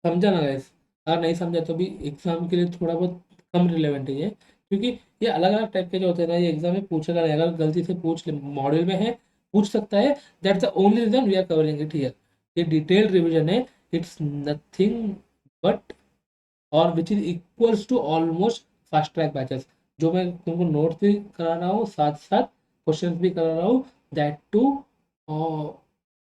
समझा ना गाइस? अगर नहीं समझा तो भी एग्जाम के लिए थोड़ा बहुत कम रिलेवेंट है ये, क्योंकि ये अलग अलग टाइप के जो होते हैं ना, ये एग्जाम में पूछेगा नहीं। अगर गलती से पूछ ले, मॉडल में है पूछ सकता है। That's the only reason we are covering it here. ये डिटेल्ड रिवीजन है, इट्स नथिंग बट और which is equals to almost fast track batches. जो मैं तुमको नोट्स भी करा रहा हूँ, साथ साथ क्वेश्चन भी करा रहा हूँ, that too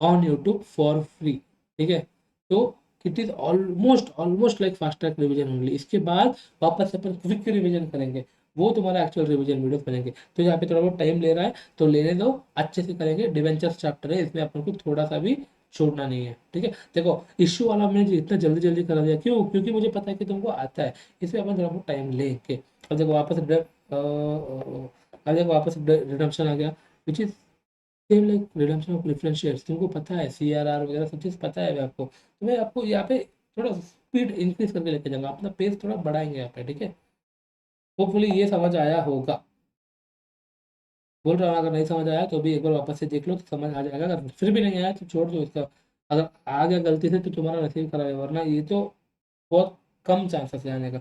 on YouTube for free. ठीक है, तो it is almost almost like fast track revision only. इसके बाद वापस से अपन क्विक रिवीजन करेंगे, वो तुम्हारा एक्चुअल रिवीजन वीडियो बनेंगे। तो यहाँ पे थोड़ा बहुत टाइम ले रहा है तो लेने दो, अच्छे से करेंगे। डिवेंचर्स चैप्टर है, इसमें अपन को थोड़ा सा भी छोड़ना नहीं है। ठीक है, देखो इश्यू वाला मैंने इतना जल्दी जल्दी करा दिया क्यों? क्योंकि मुझे पता है कि तुमको आता है, इसमें अपन थोड़ा बहुत टाइम लेके। अब देखो वापस अब देखो वापस रिडम्पशन आ गया, which is same like redemption of preference shares. तुमको पता है सीआरआर वगैरह सब चीज़ पता है आपको, तो मैं आपको यहाँ पे थोड़ा स्पीड इंक्रीज करके लेके जाऊंगा, अपना पेस थोड़ा बढ़ाएंगे यहाँ पे। ठीक है, होपफुली ये समझ आया होगा। बोल रहा हूँ अगर नहीं समझ आया तो भी एक बार वापस से देख लो तो समझ आ जाएगा। अगर फिर भी नहीं आया तो छोड़ दो इसका। अगर आ गया गलती से तो तुम्हारा नसीब खराब है, वरना ये तो बहुत कम चांसेस है आने का।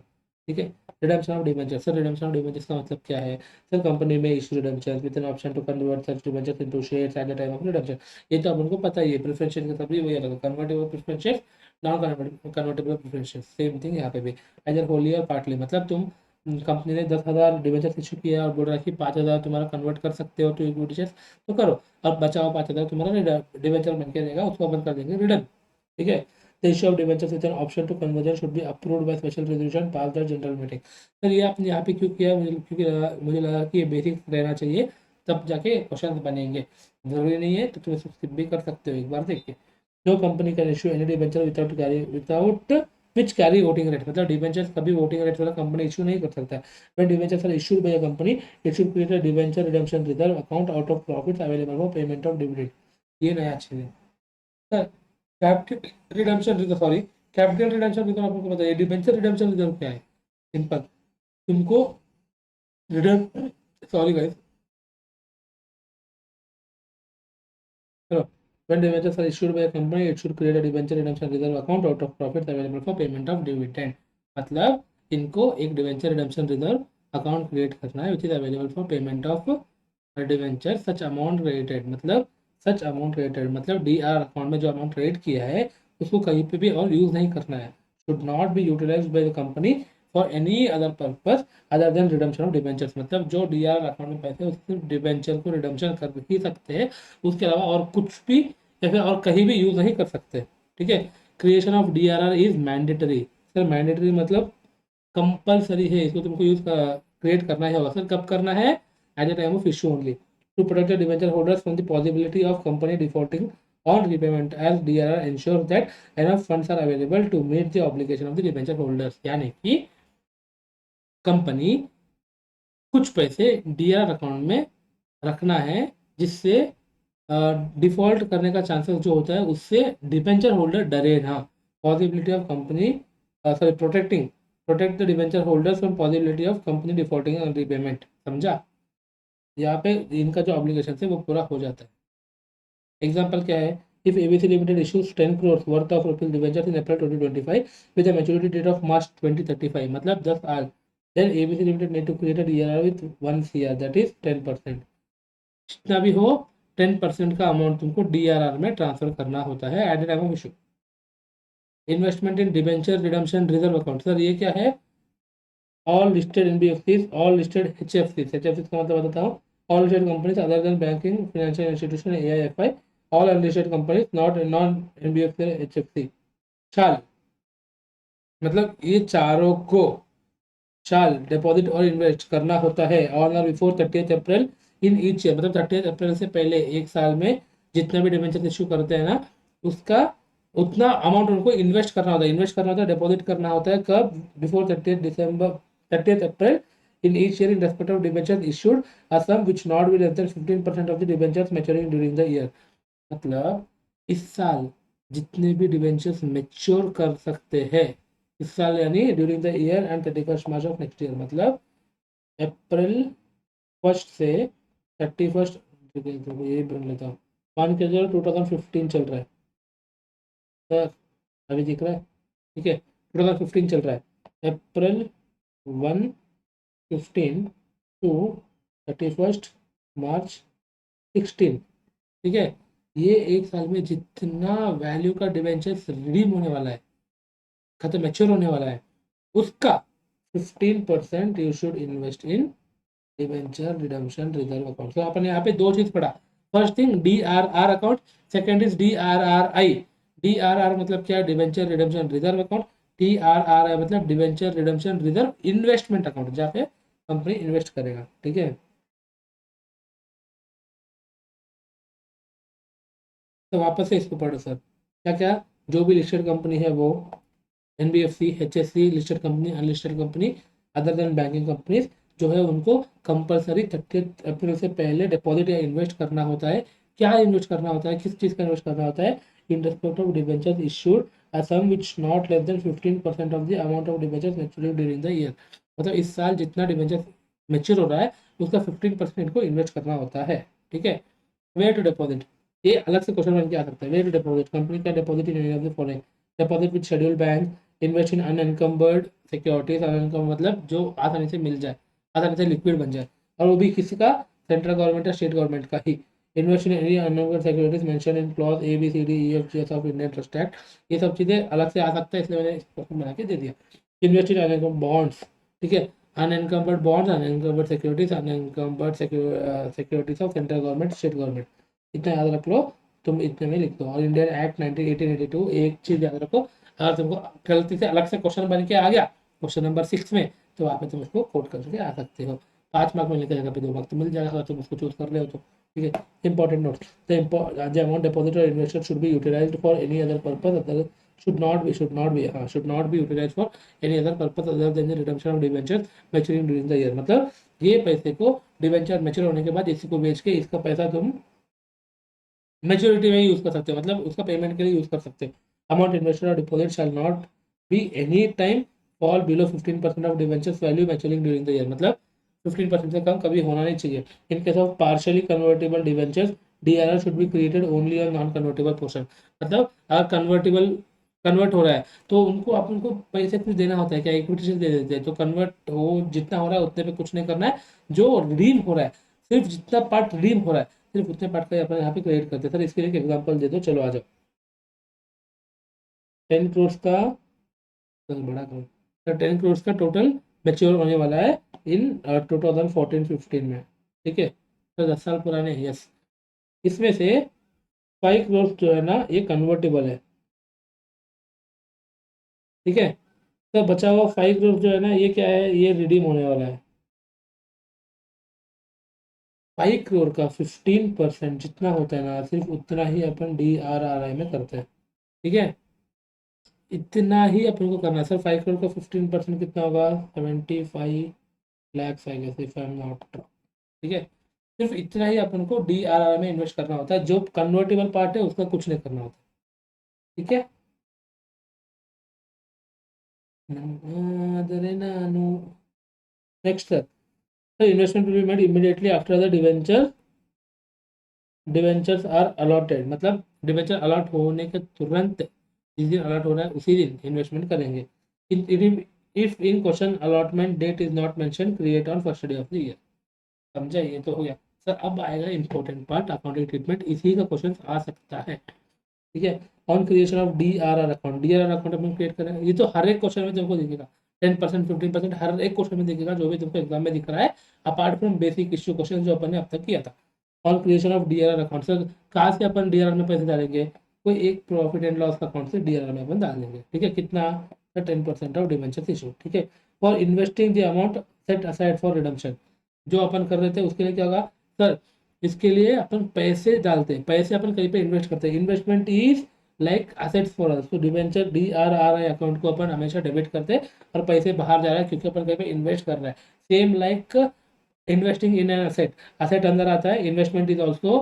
ठीक है, redemption of debenture. Sir redemption of debentures का मतलब क्या है? सर कंपनी में issue debentures with an option to convert such debentures into shares at the time of redemption. ये तो अपन को पता ही है, प्रेफरेंस शेयर का सभी वही अलग, convertible preference share, non convertible preference share, same thing यहाँ पे भी। एजर होली और पार्टली, मतलब तुम कंपनी ने 10,000 डिबेंचर इशू किया और बोल रहा है कि 5,000 तुम्हारा कन्वर्ट कर सकते हो टू इक्विटी शेयर, तो करो। और बचा हुआ 5,000 तुम्हारा डिबेंचर बन के रहेगा, उसको अपन कर देंगे रिटर्न। ठीक है, the issue of debentures with an option to conversion should be approved by special resolution passed at general meeting। Sir ये आपने यहाँ पे क्यों किया? मुझे लगा कि ये बेसिक रहना चाहिए, तब जाके क्वेश्चन बनेंगे। जरूरी नहीं है तो तुम इसको स्किप भी कर सकते हो एक बार देख के। जो company can issue any debenture without which carry voting rate, मतलब डिबेंचर कभी वोटिंग रेट वाला कंपनी इशू नहीं कर सकता है। when debentures are issued by a company, it should create a debenture redemption reserve account out of profits available for payment of dividend। ये नया चीज है sir. Capital redemption reserve, sorry, capital redemption reserve आपको बताइए। डिबेंचर रिडेम्पशन रिजर्व क्या है? सिंपल, तुमको रिडेम सॉरी गाइस, चलो, when debentures are issued by a company it should create a debenture redemption reserve account out of profits available for payment of dividend। मतलब इनको एक debenture redemption reserve account create करना है, which is available for payment of debenture such amount credited, मतलब सच अमाउंट क्रेडिटेड मतलब डीआर अकाउंट में जो अमाउंट क्रेडिट किया है उसको कहीं पे भी और यूज नहीं करना है। Should not be utilize by the company for any other purpose other than redemption of debentures. मतलब जो डीआर अकाउंट में पैसे उसके डिबेंचर को रिडम्पशन कर ही सकते हैं, उसके अलावा और कुछ भी या फिर और कहीं भी यूज नहीं कर सकते। ठीक है, creation of DRR is mandatory. Sir mandatory मतलब कंपलसरी है, इसको तुमको यूज क्रिएट करना ही होगा। सर कब करना है? At the time of issue only, to protect the debenture holders from the possibility of company defaulting on repayment as DRR ensure that enough funds are available to meet the obligation of the debenture holders. यानी कि कंपनी कुछ पैसे डीआरआर अकाउंट में रखना है, जिससे डिफॉल्ट करने का चांसेस जो होता है उससे डिबेंचर होल्डर डरे ना। Possibility of company sorry protecting protect the debenture holders from possibility of company defaulting on repayment. समझा? यहाँ पे इनका जो ऑब्लिगेशन है वो पूरा हो जाता है। एग्जाम्पल क्या है? If ABC limited issues 10 crores worth of rupees debenture in April 2025 with a maturity date of March 2035, मतलब 10 आज, then ABC limited need to create a DRR with 1 CR that is 10%। जितना भी हो 10% का अमाउंट तुमको डीआरआर में ट्रांसफर करना होता है at the time of issue. Investment in debenture redemption reserve account, sir ये क्या है? All listed NBFCs, all listed एचएफसीज, एचएफसीज का मतलब बताता हूँ, all listed companies other than banking financial institution एआईएफआई, all unlisted companies not non NBFC HFC शाल, मतलब ये चारों को शाल डिपॉजिट और इन्वेस्ट करना होता है ऑन और before 30 April in each year, मतलब 30 अप्रैल से पहले एक साल में जितना भी डिबेंचर इशू करते हैं ना, उसका उतना अमाउंट उनको इन्वेस्ट करना होता है, इन्वेस्ट करना होता है, डिपॉजिट करना होता है कब? Before 30 December 30 April in each year in respect of debentures issued a sum which not be less than 15% of the debentures maturing during the year, मतलब इस साल जितने भी डिबेंचर्स मेच्योर कर सकते हैं इस साल, यानी during the year and 31 March of next year, मतलब अप्रैल 1 से 31, ये बन लेता हूँ, मान के चलो 2015 चल रहा है सर, अभी दिख रहा है? ठीक है, 2015 चल रहा है, अप्रैल 1 15 टू 31 मार्च 16, ठीक है, ये एक साल में जितना वैल्यू का डिवेंचर रिडीम होने वाला है, खत्म मैच्योर होने वाला है, उसका 15% you should invest in debenture redemption reserve account. तो अपन यहाँ पे दो चीज पढ़ा, first thing DRR account, second is DRRI। DRR मतलब क्या? Debenture redemption reserve account. TRRI मतलब debenture redemption reserve investment account, जहाँ पे कंपनी इन्वेस्ट करेगा, ठीक है। तो वापस से इसको पढ़ो सर, क्या क्या? जो भी लिस्टेड कंपनी है वो NBFC, HSC, listed company, unlisted company, other than banking companies, जो है उनको कंपलसरी 30 अप्रैल से पहले डिपॉजिट या इन्वेस्ट करना होता है। क्या इन्वेस्ट करना होता है, किस चीज़ का इन्वेस्ट करना होता है? In respect of debentures issued a sum which not less than 15% of the amount of debentures maturing during the year, मतलब इस साल जितना डिबेंचर मैच्योर हो रहा है उसका 15% इनको इन्वेस्ट करना होता है, ठीक है। वेयर टू डिपॉजिट, ये अलग से क्वेश्चन बन के आ सकता है। वेयर टू डिपॉजिट, कंपनी का deposit in any of the following, deposit with schedule bank, invest in unencumbered securities, unencumbered मतलब जो आसानी से मिल जाए, आसानी से लिक्विड बन जाए, और वो भी किसी का? सेंट्रल गवर्नमेंट या स्टेट गवर्नमेंट का ही। Invest in any unencumbered securities mention in clause ABCDEFGH of Indian trust act, ये सब चीज़ें अलग से आ सकता है, इसलिए मैंने इस क्वेश्चन बना के दे दिया। इन्वेस्ट इन अनएनकम्बर्ड बॉन्ड्स, ठीक है, unencumbered bonds, unencumbered securities, unencumbered securities of central government, state government, इतना याद रख लो, तुम इतने में लिख दो। और इंडियन एक्ट 1882, एक चीज याद रखो, अगर तुमको गलती से अलग से क्वेश्चन बन के आ गया क्वेश्चन नंबर 6 में, तो वहाँ पे तुम उसको कोट करके आ सकते हो। 5 मार्क में लिखा जाएगा, 2 मार्क तो मिल जाएगा अगर तुम उसको चूज कर ले हो तो, ठीक है। Important note, the amount deposit or invested should be utilized for any other purpose other should not be utilized for any other purpose other than the redemption of debentures maturing during the year, मतलब ये पैसे को डिवेंचर मैच्योर होने के बाद इसी को बेच के इसका पैसा तुम मेच्योरिटी में यूज कर सकते हो, मतलब उसका पेमेंट के लिए यूज कर सकते हो। अमाउंट इन्वेस्टेड और deposit shall not be any time fall below 15% of debentures value maturing during the year, मतलब 15% से कम कभी होना नहीं चाहिए। इन case of partially convertible debentures DRR should be created only on non convertible portion, मतलब अगर कन्वर्ट हो रहा है तो उनको आप उनको पैसे कुछ देना होता है क्या? इक्विटी शेयर दे देते हैं, तो कन्वर्ट हो जितना हो रहा है उतने पे कुछ नहीं करना है, जो रिडीम हो रहा है सिर्फ जितना पार्ट रिडीम हो रहा है सिर्फ उतने पार्ट का ही अपने यहाँ पे क्रेडिट करते हैं। सर इसके लिए एक एग्जांपल दे दो, चलो आ जाओ। 10 करोड़ का, चल बड़ा करो सर, 10 करोड़ का टोटल मेच्योर होने वाला है इन 2014-15 में, ठीक है, तो 10 साल पुराने, यस। इसमें से 5 करोड़ जो है ना ये कन्वर्टेबल है, ठीक है, तो बचा हुआ 5 करोड़ जो है ना ये क्या है? ये रिडीम होने वाला है। 5 करोड़ का 15% जितना होता है ना सिर्फ उतना ही अपन DRRI में करते हैं, ठीक है, इतना ही अपन को करना है सर। 5 करोड़ का 15% कितना होगा? 75 lakhs, I guess, if I am not, ठीक है, सिर्फ इतना ही अपन को DRRI में इन्वेस्ट करना होता है, जो कन्वर्टेबल पार्ट है उसका कुछ नहीं करना होता, ठीक है। Next sir, investment will be made immediately after the debentures are allotted, मतलब डिवेंचर अलॉट होने के तुरंत, जिस दिन अलॉट हो रहा है उसी दिन इन्वेस्टमेंट करेंगे। If in question allotment date is not mention create on first day of the year, समझा? ये तो हो गया सर। अब आएगा इंपॉर्टेंट पार्ट, अकाउंटिंग ट्रीटमेंट, इसी का क्वेश्चन आ सकता है, ठीक है। On creation of DRR account, DRR account upon create करें, ये तो हर एक क्वेश्चन में तुमको दिखेगा, 10% 15% हर एक क्वेश्चन में दिखेगा, जो भी तुमको एग्जाम में दिख रहा है, apart from basic issue question जो अपन ने अब तक किया था। On creation of DRR account, sir कहाँ से अपन DRR में पैसे डालेंगे, कोई एक प्रॉफिट एंड लॉस अकाउंट से DRR में अपन डाल देंगे, ठीक है, कितना, 10% ऑफ डिवेंचर इशू, ठीक है। For investing the amount set aside for redemption, जो अपन कर रहे थे उसके लिए क्या होगा सर, इसके लिए अपन पैसे डालते हैं, पैसे अपन कहीं पे इन्वेस्ट करते हैं, investment is like assets for us, तो डिवेंचर DRR अकाउंट को अपन हमेशा डेबिट करते हैं, और पैसे बाहर जा रहा है क्योंकि अपन कहीं पे इन्वेस्ट कर रहे हैं, same like investing in an asset, asset अंदर आता है, investment is also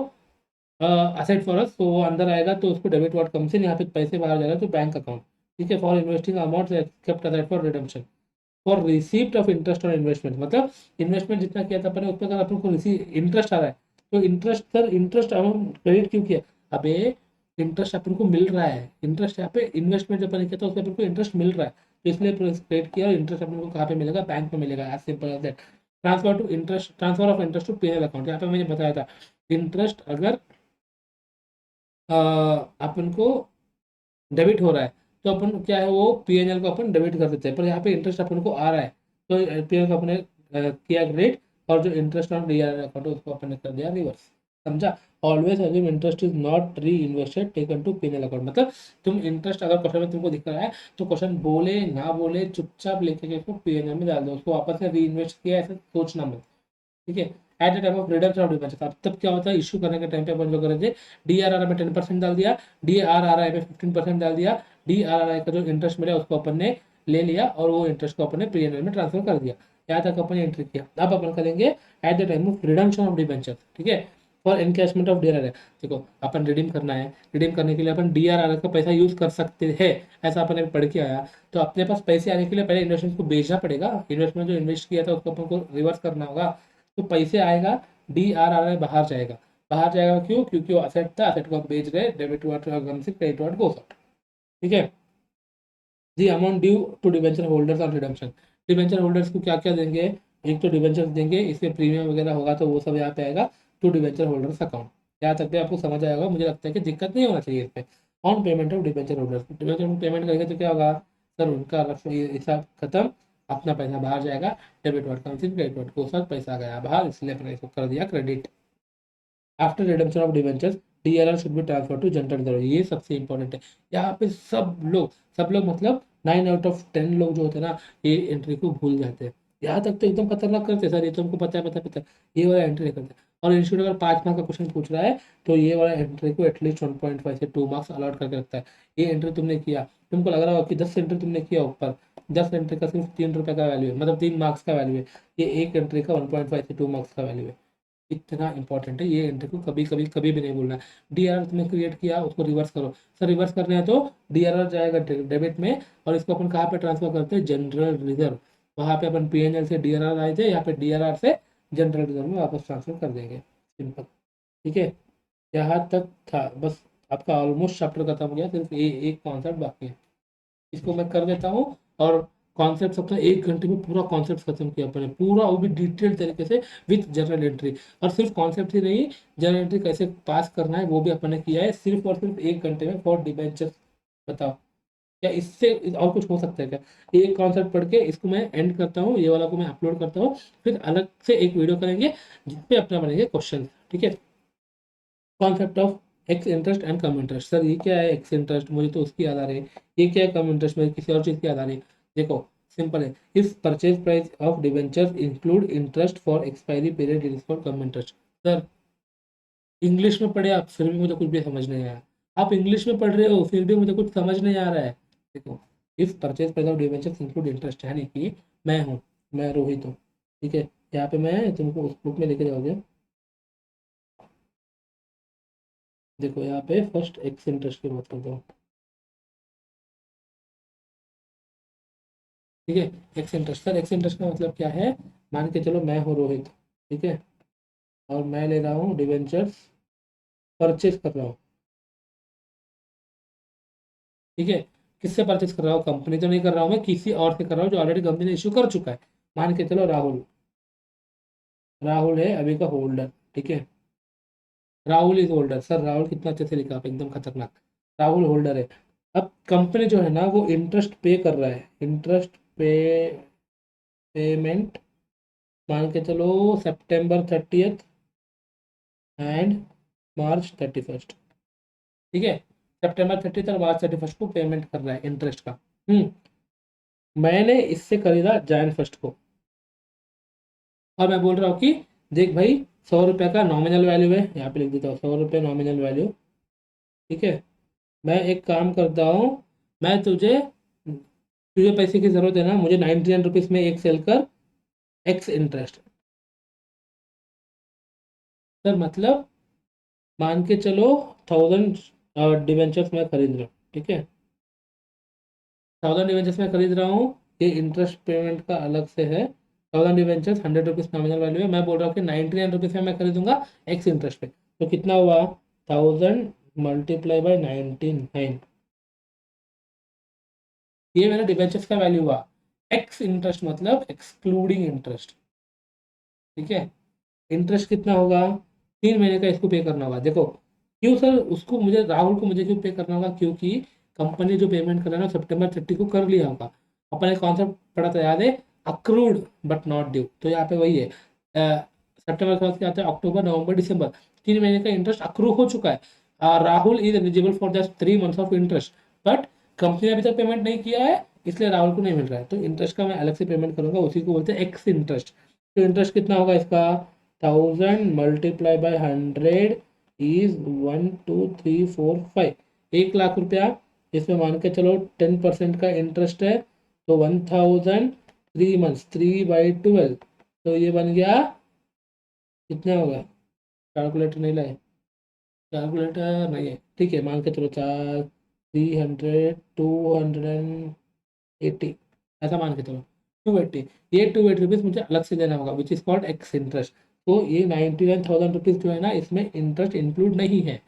asset for us, तो वो अंदर आएगा तो उसको डेबिट वर्ड कम से, यहाँ पे पैसे बाहर जा रहा है तो बैंक अकाउंट, ठीक है। For investing amount kept aside for redemption, for receipt of interest on investment, मतलब इन्वेस्टमेंट जितना किया था अपन उस पर अगर अपन को इंटरेस्ट आ रहा है, तो interest sir, interest amount credit क्यों किया, अबे इंटरेस्ट अपन को मिल रहा है, इंटरेस्ट यहाँ पे इन्वेस्टमेंट जब अपन किया था उसमें अपन को इंटरेस्ट मिल रहा है, तो इसलिए क्रेडिट किया, और इंटरेस्ट अपन को कहाँ पे मिलेगा, बैंक में मिलेगा, as simple as that. Transfer to interest, transfer of interest to PNL account, यहाँ पे मैंने बताया था, इंटरेस्ट अगर अपन को डेबिट हो रहा है तो अपन क्या है, वो पीएनएल को अपन डेबिट कर देते हैं, पर यहाँ पे इंटरेस्ट अपन को आ रहा है तो पीएनएल को अपने किया क्रेडिट, और जो इंटरेस्ट ऑन DRR अकाउंट है उसको अपन ने कर दिया रिवर्स, समझा। Always assume interest is not reinvested taken to PNL account, मतलब तुम इंटरेस्ट अगर क्वेश्चन में तुमको दिख रहा है तो क्वेश्चन बोले ना बोले चुपचाप लेके उसको पीएनएल में डाल दो, उसको वापस से री इन्वेस्ट किया ऐसा सोचना मत, ठीक है। At the time of redemption of debenture, अब तब क्या होता है, इशू करने के टाइम पे अपन जो कर रहे थे, DRR में 10% डाल दिया, DRRI में 15% डाल दिया, DRRI का जो इंटरेस्ट मिला उसको अपन ने ले लिया, और वो इंटरेस्ट को अपन ने पीएनएल में ट्रांसफर कर दिया, यहाँ तक अपन ने एंट्री किया। अब अपन करेंगे eight the time of redemption of debenture, ठीक है, फॉर एनकैशमेंट ऑफ DRR, देखो अपन रिडीम करना है, रिडीम करने के लिए अपन DRR का पैसा यूज कर सकते हैं, ऐसा अपन ने पढ़ के आया, तो अपने पास पैसे आने के लिए पहले इन्वेस्टमेंट को बेचना पड़ेगा, इन्वेस्टमेंट जो इन्वेस्ट किया था उसको अपन को रिवर्स करना होगा, तो पैसे आएगा, DRR बाहर जाएगा, बाहर जाएगा क्यों, क्योंकि वो असेट था, असेट को हम बेच रहे, डेबिट वर्ड गम से क्रेडिट वर्ड गोस आउट, ठीक है। The amount due to debenture holders on redemption, debenture holders को क्या क्या देंगे, एक तो डिवेंचर देंगे, इसमें प्रीमियम वगैरह होगा तो वो सब यहाँ पे आएगा टू डिवेंचर होल्डर्स अकाउंट, यहाँ तक भी आपको समझ आएगा, मुझे लगता है कि दिक्कत नहीं होना चाहिए इस पे। On payment of debenture holders, debenture payment करेंगे तो क्या होगा सर, उनका हिसाब खत्म, अपना पैसा बाहर जाएगा, डेबिट वर्ड कम से क्रेडिट वर्ड को साथ पैसा गया बाहर, इसलिए अपने इसको कर दिया credit. After redemption of debentures DRR should be transfer to general reserve, ये सबसे इंपॉर्टेंट है, यहाँ पे सब लोग मतलब 9 आउट ऑफ 10 लोग जो होते हैं ना, ये एंट्री को भूल जाते हैं, यहाँ तक तो एकदम खतरनाक करते हैं सर, ये तो हमको पता है, ये वाला एंट्री करते हैं, और इंस्टीट्यूट अगर 5 मार्क का क्वेश्चन पूछ रहा है तो ये वाला एंट्री को एटलीस्ट 1.5 से 2 मार्क्स अलॉट करके रखता है। ये एंट्री तुमने किया, तुमको लग रहा होगा कि 10 एंट्री तुमने किया ऊपर, 10 एंट्री का सिर्फ 3 रुपये का वैल्यू है, मतलब 3 मार्क्स का वैल्यू है, ये एक एंट्री का 1.5 से 2 मार्क्स का वैल्यू है, इतना इंपॉर्टेंट है ये एंट्री को कभी भी नहीं भूलना है। DRR तुमने क्रिएट किया उसको रिवर्स करो, सर रिवर्स करने हैं तो DRR जाएगा डेबिट में, और इसको अपन कहाँ पे ट्रांसफर करते हैं, जनरल रिजर्व, वहाँ पे अपन पीएनएल से DRR आए थे, यहाँ पे DRR से जनरल रिजर्व में वापस ट्रांसफर कर देंगे, सिंपल, ठीक है। यहाँ तक था बस, आपका ऑलमोस्ट चैप्टर खत्म हो गया, सिर्फ एक कॉन्सेप्ट बाकी है, इसको मैं कर देता हूँ, और कॉन्सेप्ट सबसे 1 घंटे में पूरा कॉन्सेप्ट खत्म किया अपने, पूरा वो भी डिटेल तरीके से विथ जनरल एंट्री, और सिर्फ कॉन्सेप्ट ही नहीं, जनरल एंट्री कैसे पास करना है वो भी अपन ने किया है, सिर्फ और सिर्फ 1 घंटे में फॉर डिबेंचर। बताओ क्या इससे और कुछ हो सकता है क्या, एक कॉन्सेप्ट पढ़ के इसको मैं एंड करता हूँ, ये वाला को मैं अपलोड करता हूँ, फिर अलग से एक वीडियो करेंगे जिसपे अपना बनेंगे क्वेश्चन, ठीक है। Concept of x interest and come interest, sir ये क्या है एक्स इंटरेस्ट, मुझे तो उसकी याद आ रही है, ये क्या है कम इंटरेस्ट, मुझे किसी और चीज़ की याद आ रही है। देखो सिंपल है, if purchase price of debentures include interest for expiry period is for come interest, sir English में पढ़े आप फिर भी मुझे कुछ भी समझ नहीं आया, आप इंग्लिश में पढ़ रहे हो फिर भी मुझे कुछ समझ नहीं आ रहा है। देखो if purchase price of debentures include interest, यानी कि मैं हूँ, मैं रोहित हूँ, ठीक है, यहाँ पे मैं तुमको उस बुक में लेके जाओगे, देखो यहाँ पे फर्स्ट एक्स इंटरेस्ट की बात करता हूँ, ठीक है। X interest, sir x interest का मतलब क्या है, मान के चलो मैं हूँ रोहित, ठीक है, और मैं ले रहा हूँ डिवेंचर्स, परचेज कर रहा हूँ, ठीक है। किससे परचेज कर रहा हूँ, कंपनी तो नहीं कर रहा हूँ मैं, किसी और से कर रहा हूँ जो ऑलरेडी कंपनी ने इशू कर चुका है, मान के चलो राहुल, राहुल है अभी का होल्डर, ठीक है, Rahul is holder, sir Rahul कितना अच्छे से लिखा आप, एकदम खतरनाक, राहुल होल्डर है। अब कंपनी जो है ना वो इंटरेस्ट पे कर रहा है, इंटरेस्ट पे पेमेंट मान के चलो September 30th and March 31st, ठीक है। September 30th और March 31st को पेमेंट कर रहा है इंटरेस्ट का। मैंने इससे खरीदा Jan 1 को, और मैं बोल रहा हूँ कि देख भाई 100 रुपये का नॉमिनल वैल्यू है, यहाँ पे लिख देता हूँ 100 रुपये नॉमिनल वैल्यू, ठीक है। मैं एक काम करता हूँ, मैं तुझे तुझे पैसे की ज़रूरत है ना, मुझे 99 रुपीज़ में एक सेल कर, एक्स इंटरेस्ट। सर मतलब मान के चलो 1000 डिवेंचर्स मैं खरीद रहा हूँ, ठीक है। 1000 डिवेंचर्स में खरीद रहा हूँ, ये इंटरेस्ट पेमेंट का अलग से है। 1000 डिवेंचर्स 100 रुपीज़ नॉमिनल वैल्यू है, मैं बोल रहा हूँ कि 99 रुपीज़ में मैं खरीदूंगा एक्स इंटरेस्ट पे। तो कितना हुआ, 1000 × 99, ये मेरा डिवेंचर्स का वैल्यू हुआ। एक्स इंटरेस्ट मतलब एक्सक्लूडिंग इंटरेस्ट, ठीक है। इंटरेस्ट कितना होगा, 3 महीने का इसको पे करना होगा। देखो क्यों सर उसको मुझे राहुल को मुझे क्यों पे करना होगा, क्योंकि कंपनी जो पेमेंट कर रहा है ना September 30 को कर लिया होगा। अपन एक कॉन्सेप्ट पढ़ा था याद है, अक्रूड बट नॉट ड्यू। तो यहाँ पे वही है, सितंबर के बाद क्या आता है, अक्टूबर नवंबर दिसंबर, 3 महीने का इंटरेस्ट अक्रू हो चुका है। Rahul is eligible for the 3 months of interest, but company ने अभी तक पेमेंट नहीं किया है, इसलिए राहुल को नहीं मिल रहा है। तो इंटरेस्ट का मैं अलग से पेमेंट करूंगा, उसी को बोलते हैं एक्स इंटरेस्ट। तो इंटरेस्ट कितना होगा इसका, 1000 × 100 इज 1 2 3 4 5, 1 लाख रुपया। इसमें मान के चलो 10% का इंटरेस्ट है, तो 1000 3 months 3/12, तो ये बन गया कितना होगा, कैलकुलेटर नहीं लाए, कैलकुलेटर नहीं है, ठीक है। मान के चलो 280, ऐसा मान के चलो 280, ये 280 रुपीज़ मुझे अलग से देना होगा, which is called x interest. तो ये 99,000 रुपीज़ जो है ना, इसमें इंटरेस्ट इंक्लूड नहीं है।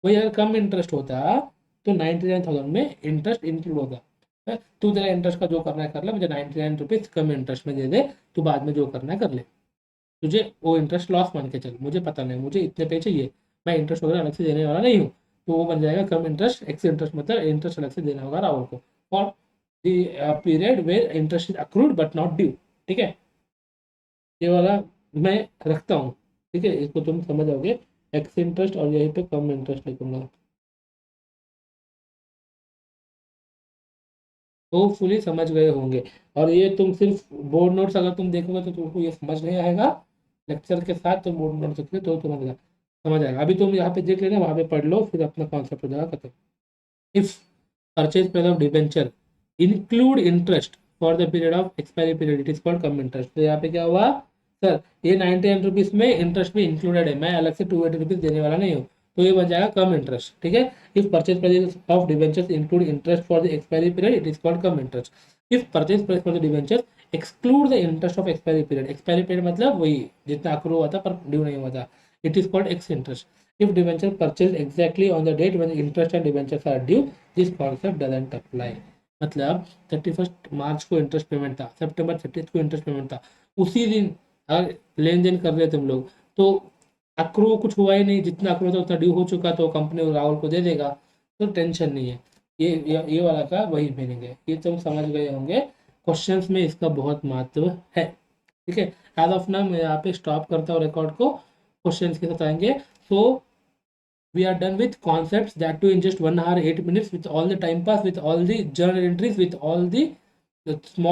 वही अगर कम इंटरेस्ट होता तो 99,000 में इंटरेस्ट इंक्लूड होता है। तू तेरा इंटरेस्ट का जो करना है कर ले, मुझे 99 रुपीज़ कम इंटरेस्ट में दे दे, तू बाद में जो करना है कर ले। तुझे वो इंटरेस्ट लॉस मान के चल, मुझे पता नहीं, मुझे इतने पे चाहिए, मैं इंटरेस्ट वगैरह अलग से देने वाला नहीं हूँ। तो वो बन जाएगा कम इंटरेस्ट, एक्स इंटरेस्ट मतलब इंटरेस्ट अलग से देना होगा राहुल को for the period where interest is accrued but not due, ठीक है। ये वाला मैं रखता हूँ, ठीक है, इसको तुम समझ आओगे। एक्स इंटरेस्ट और यहीं पे कम इंटरेस्ट लिखूंगा, होपफुली समझ गए होंगे। और ये तुम सिर्फ बोर्ड नोट्स अगर तुम देखोगे तो तुमको ये समझ नहीं आएगा, लेक्चर के साथ तुम बोर्ड नोट्स देखोगे तो तुम्हें समझ आएगा। अभी तुम यहाँ पे देख लेना, वहाँ पे पढ़ लो, फिर अपना कॉन्सेप्ट हो जाएगा खत्म। If purchase price of debenture include interest for the period of expiry period, it is called come interest. तो यहाँ पे क्या हुआ, सर ये 99 रुपीज़ में इंटरेस्ट भी इंक्लूडेड है, मैं अलग से 280 रुपीज़ देने वाला नहीं हूँ, तो ये बन जाएगा कम इंटरेस्ट, ठीक है। If purchase price of debentures include interest for the expiry period, it is called come interest. If purchase price for the debentures exclude the interest of expiry period, expiry period मतलब वही जितना अक्रू हुआ था पर ड्यू नहीं हुआ था, it is called x interest. If debenture purchased exactly on the date when the interest and debentures are due, this concept doesn't apply। मतलब 31 मार्च को इंटरेस्ट पेमेंट था, September 30 को इंटरेस्ट पेमेंट था, उसी दिन अगर लेन देन कर रहे थे हम लोग, तो अक्रू कुछ हुआ ही नहीं, जितना अक्रू था उतना ड्यू हो चुका, तो कंपनी राहुल को दे देगा, तो टेंशन नहीं है। ये वाला का वही मीनिंग है, ये तुम समझ गए होंगे। क्वेश्चंस में इसका बहुत महत्व है, ठीक है। एज ऑफ नाउ मैं यहाँ पे स्टॉप करता हूँ रिकॉर्ड को, क्वेश्चंस के साथ आएंगे। सो we are done with concepts, that too in just 1 hour 8 minutes, with all the time pass, with all the journal entries, with all the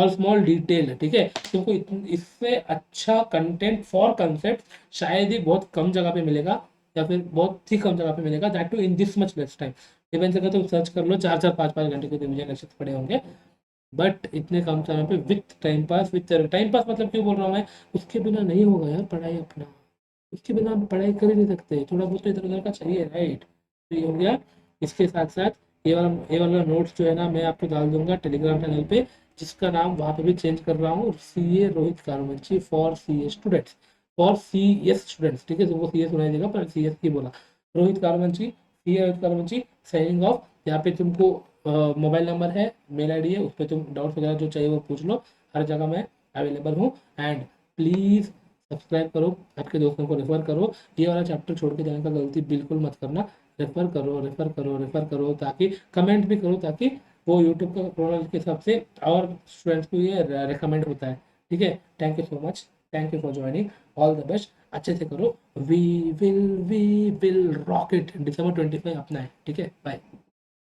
small detail, ठीक है। तुमको इससे अच्छा कंटेंट फॉर कंसेप्ट शायद ही बहुत कम जगह पे मिलेगा, या फिर बहुत ही कम जगह पे मिलेगा, that too in this much less time. Depend अगर तुम सर्च कर लो 4 4 5 5 घंटे के रिविजन लेक्चर पड़े होंगे, बट इतने कम समय पे with time pass, with time pass मतलब क्यों बोल रहा हूँ मैं, उसके बिना नहीं होगा यार पढ़ाई अपना, उसके बिना हम पढ़ाई कर ही नहीं सकते, थोड़ा बहुत तो इधर उधर का चाहिए, राइट। तो ये हो गया। इसके साथ साथ ये वाला नोट्स जो है ना, मैं आपको डाल दूंगा टेलीग्राम चैनल पे, जिसका नाम वहाँ पे भी चेंज कर रहा हूँ, CA Rohit Karmanchi for CA students, for CS students, ठीक है। तुमको CS सुनाई देगा पर CS की बोला, Rohit Karmanchi, CA Rohit Karmanchi signing off. यहाँ पे तुमको मोबाइल नंबर है, मेल ID है, उस पर तुम डाउट्स वगैरह जो चाहिए वो पूछ लो, हर जगह मैं अवेलेबल हूँ। एंड प्लीज़ सब्सक्राइब करो, आपके दोस्तों को रेफर करो, ये वाला चैप्टर छोड़ के जाने का गलती बिल्कुल मत करना। रेफर करो, ताकि कमेंट भी करो, ताकि वो यूट्यूब का प्रोग्राम के हिसाब से और स्टूडेंट्स को ये रिकमेंड होता है। ठीक है, thank you so much, thank you for joining, all the best, अच्छे से करो। We will rock it, December 25 अपना है। ठीक है, बाय।